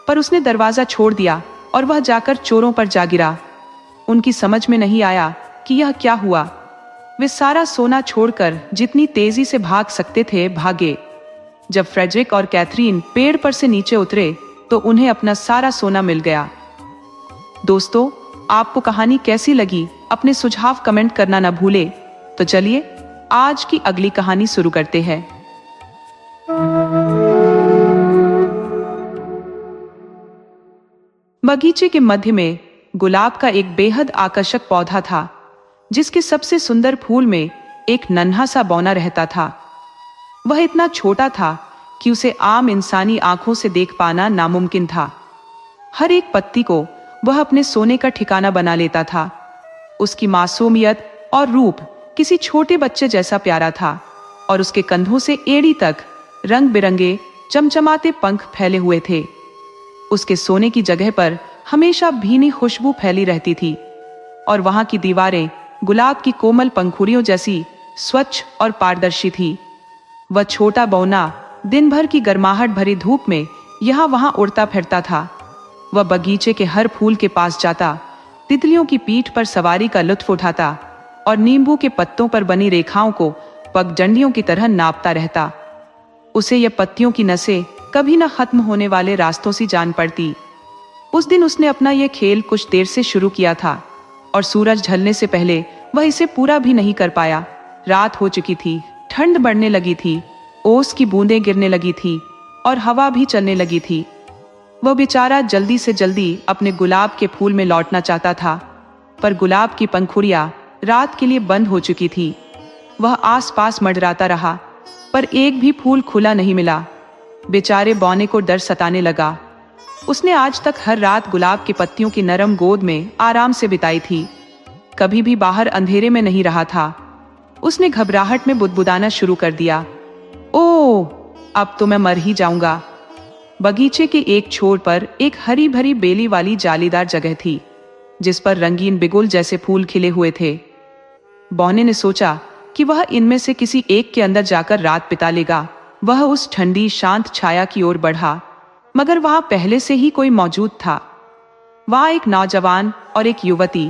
पर उसने दरवाजा छोड़ दिया और वह जाकर चोरों पर जा गिरा। उनकी समझ में नहीं आया कि यह क्या हुआ। वे सारा सोना छोड़कर जितनी तेजी से भाग सकते थे भागे। जब फ्रेडरिक और कैथरीन पेड़ पर से नीचे उतरे तो उन्हें अपना सारा सोना मिल गया। दोस्तों, आपको कहानी कैसी लगी अपने सुझाव कमेंट करना ना भूले। तो चलिए आज की अगली कहानी शुरू करते हैं। बगीचे के मध्य में गुलाब का एक बेहद आकर्षक पौधा था, जिसके सबसे सुंदर फूल में एक नन्हा सा बौना रहता था। वह इतना छोटा था कि उसे आम इंसानी आंखों से देख पाना नामुमकिन था। हर एक पत्ती को वह अपने सोने का ठिकाना बना लेता था। उसकी मासूमियत और रूप किसी छोटे बच्चे जैसा प्यारा था, और उसके कंधों से एड़ी तक रंग बिरंगे चमचमाते पंख फैले हुए थे। उसके सोने की जगह पर हमेशा भीनी खुशबू फैली रहती थी, और वहां की दीवारें गुलाब की कोमल पंखुड़ियों जैसी स्वच्छ और पारदर्शी थी। वह छोटा बौना दिन भर की गर्माहट भरी धूप में यहाँ वहां उड़ता फिरता था। वह बगीचे के हर फूल के पास जाता, तितलियों की पीठ पर सवारी का लुत्फ उठाता और नींबू के पत्तों पर बनी रेखाओं को पगडंडियों की तरह नापता रहता। उसे ये पत्तियों की नसें कभी न खत्म होने वाले रास्तों सी जान पड़ती। उस दिन उसने अपना यह खेल कुछ देर से शुरू किया था, और सूरज ढलने से पहले वह इसे पूरा भी नहीं कर पाया। रात हो चुकी थी, ठंड बढ़ने लगी थी, ओस की बूंदें गिरने लगी थी और हवा भी चलने लगी थी। वह बेचारा जल्दी से जल्दी अपने गुलाब के फूल में लौटना चाहता था, पर गुलाब की पंखुड़ियां रात के लिए बंद हो चुकी थी। वह आसपास मंडराता रहा, पर एक भी फूल खुला नहीं मिला। बेचारे बौने को डर सताने लगा। उसने आज तक हर रात गुलाब की पत्तियों की नरम गोद में आराम से बिताई थी, कभी भी बाहर अंधेरे में नहीं रहा था। उसने घबराहट में बुदबुदाना शुरू कर दिया, ओह, अब तो मैं मर ही जाऊंगा। बगीचे के एक छोर पर एक हरी भरी बेली वाली जालीदार जगह थी, जिस पर रंगीन बिगुल जैसे फूल खिले हुए थे। बौने ने सोचा कि वह इनमें से किसी एक के अंदर जाकर रात बिता लेगा। वह उस ठंडी शांत छाया की ओर बढ़ा, मगर वहां पहले से ही कोई मौजूद था। वहां एक नौजवान और एक युवती,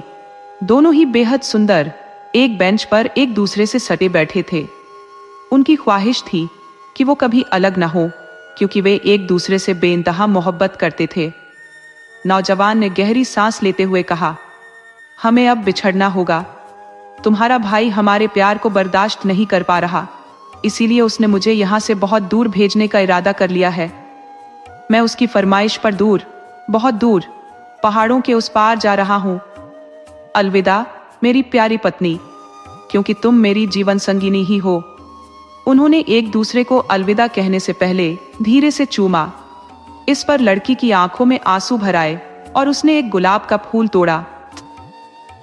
दोनों ही बेहद सुंदर, एक बेंच पर एक दूसरे से सटे बैठे थे। उनकी ख्वाहिश थी कि वो कभी अलग न हो, क्योंकि वे एक दूसरे से बेइंतहा मोहब्बत करते थे। नौजवान ने गहरी सांस लेते हुए कहा, हमें अब बिछड़ना होगा। तुम्हारा भाई हमारे प्यार को बर्दाश्त नहीं कर पा रहा, इसीलिए उसने मुझे यहाँ से बहुत दूर भेजने का इरादा कर लिया है। मैं उसकी फरमाइश पर दूर, बहुत दूर, पहाड़ों के उस पार जा रहा हूँ। अलविदा मेरी प्यारी पत्नी, क्योंकि तुम मेरी जीवन संगिनी ही हो। उन्होंने एक दूसरे को अलविदा कहने से पहले धीरे से चूमा। इस पर लड़की की आंखों में आंसू भर आए और उसने एक गुलाब का फूल तोड़ा।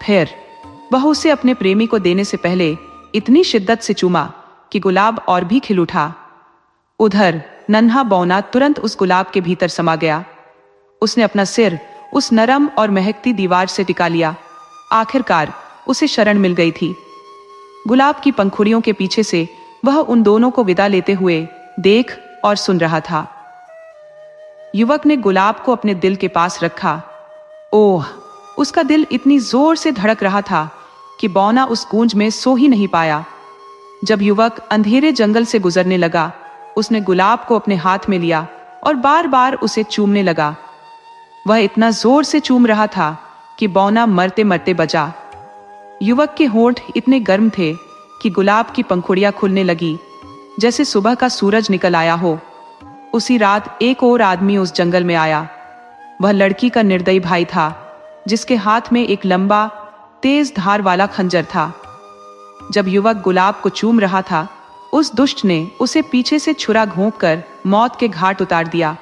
फिर वह उसे अपने प्रेमी को देने से पहले इतनी शिद्दत से चूमा कि गुलाब और भी खिल उठा। उधर नन्हा बौना तुरंत उस गुलाब के भीतर समा गया। उसने अपना सिर उस नरम और महकती दीवार से टिका लिया। आखिरकार उसे शरण मिल गई थी। गुलाब की पंखुड़ियों के पीछे से वह उन दोनों को विदा लेते हुए देख और सुन रहा था। युवक ने गुलाब को अपने दिल के पास रखा। ओह, उसका दिल इतनी जोर से धड़क रहा था कि बौना उस गूंज में सो ही नहीं पाया। जब युवक अंधेरे जंगल से गुजरने लगा, उसने गुलाब को अपने हाथ में लिया और बार बार उसे चूमने लगा। वह इतना जोर से चूम रहा था कि बौना मरते मरते बचा। युवक के होंठ इतने गर्म थे कि गुलाब की पंखुड़ियां खुलने लगी, जैसे सुबह का सूरज निकल आया हो। उसी रात एक और आदमी उस जंगल में आया। वह लड़की का निर्दयी भाई था, जिसके हाथ में एक लंबा तेज धार वाला खंजर था। जब युवक गुलाब को चूम रहा था, उस दुष्ट ने उसे पीछे से छुरा घोंपकर मौत के घाट उतार दिया।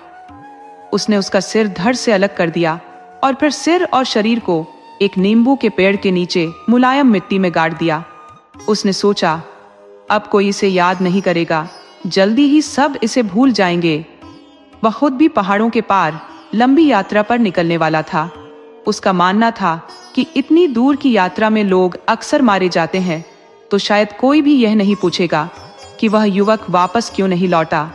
उसने उसका सिर धड़ से अलग कर दिया और फिर सिर और शरीर को एक नींबू के पेड़ के नीचे मुलायम मिट्टी में गाड़ दिया। उसने सोचा, अब कोई इसे याद नहीं करेगा, जल्दी ही सब इसे भूल जाएंगे। वह खुद भी पहाड़ों के पार लंबी यात्रा पर निकलने वाला था। उसका मानना था कि इतनी दूर की यात्रा में लोग अक्सर मारे जाते हैं, तो शायद कोई भी यह नहीं पूछेगा कि वह युवक वापस क्यों नहीं लौटा।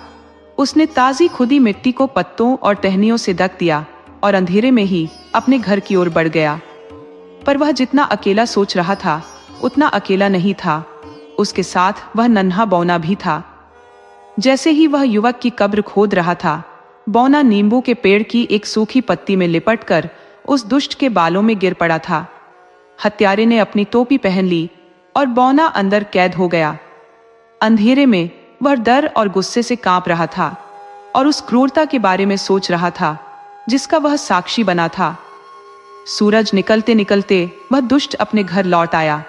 उसने ताजी खुदी मिट्टी को पत्तों और टहनियों से ढक दिया और अंधेरे में ही अपने घर की ओर बढ़ गया। पर वह जितना अकेला सोच रहा था, उतना अकेला नहीं था। उसके साथ वह नन्हा बौना भी था। जैसे ही वह युवक की कब्र खोद रहा था, बौना नींबू के पेड़ की एक सूखी पत्ती में लिपटकर उस दुष्ट के बालों में गिर पड़ा था। हत्यारे ने अपनी टोपी पहन ली और बौना अंदर कैद हो गया। अंधेरे में वह डर और गुस्से से कांप रहा था और उस क्रूरता के बारे में सोच रहा था जिसका वह साक्षी बना था। सूरज निकलते निकलते वह दुष्ट अपने घर लौट आया।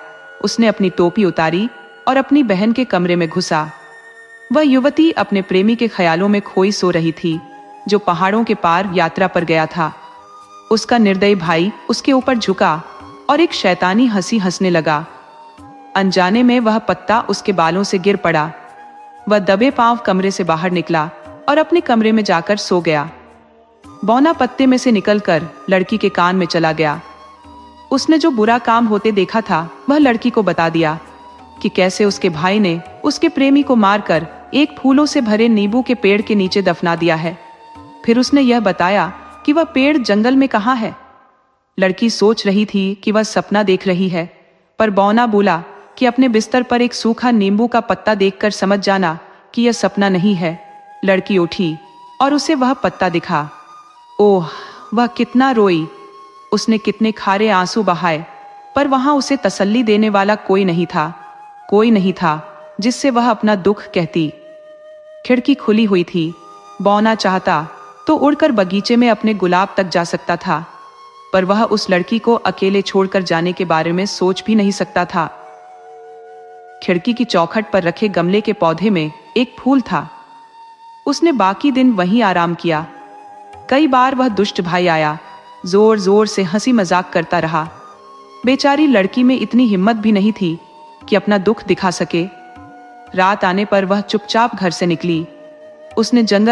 उसने अपनी टोपी उतारी और अपनी बहन के कमरे में घुसा। वह युवती अपने प्रेमी के ख्यालों में खोई सो रही थी, जो पहाड़ों के पार यात्रा पर गया था। उसका निर्दयी भाई उसके ऊपर झुका और एक शैतानी हंसी हंसने लगा। अनजाने में वह पत्ता उसके बालों से गिर पड़ा। वह दबे पांव कमरे से बाहर निकला और अपने कमरे में जाकर सो गया। बौना पत्ते में से निकलकर लड़की के कान में चला गया। उसने जो बुरा काम होते देखा था वह लड़की को बता दिया कि कैसे उसके भाई ने उसके प्रेमी को मारकर एक फूलों से भरे नींबू के पेड़ के नीचे दफना दिया है। फिर उसने यह बताया कि वह पेड़ जंगल में कहाँ है। लड़की सोच रही थी कि वह सपना देख रही है, पर बौना बोला कि अपने बिस्तर पर एक सूखा नींबू का पत्ता देखकर समझ जाना कि यह सपना नहीं है। लड़की उठी और उसे वह पत्ता दिखा। ओह, वह कितना रोई। उसने कितने खारे आंसू बहाए, पर वहां उसे तसल्ली देने वाला कोई नहीं था जिससे वह अपना दुख कहती। खिड़की खुली हुई थी। बौना चाहता तो उड़कर बगीचे में अपने गुलाब तक जा सकता था, पर वह उस लड़की को अकेले छोड़कर जाने के बारे में सोच भी नहीं सकता था। खिड़की की चौखट पर रखे गमले के पौधे में एक फूल था। उसने बाकी दिन वहीं आराम किया। कई बार वह दुष्ट भाई आया, जोर जोर से हंसी मजाक करता रहा। बेचारी लड़की में इतनी हिम्मत भी नहीं थी कि अपना दुख दिखा सके। रात आने पर वह चुपचाप घर से निकली। उसने जंगल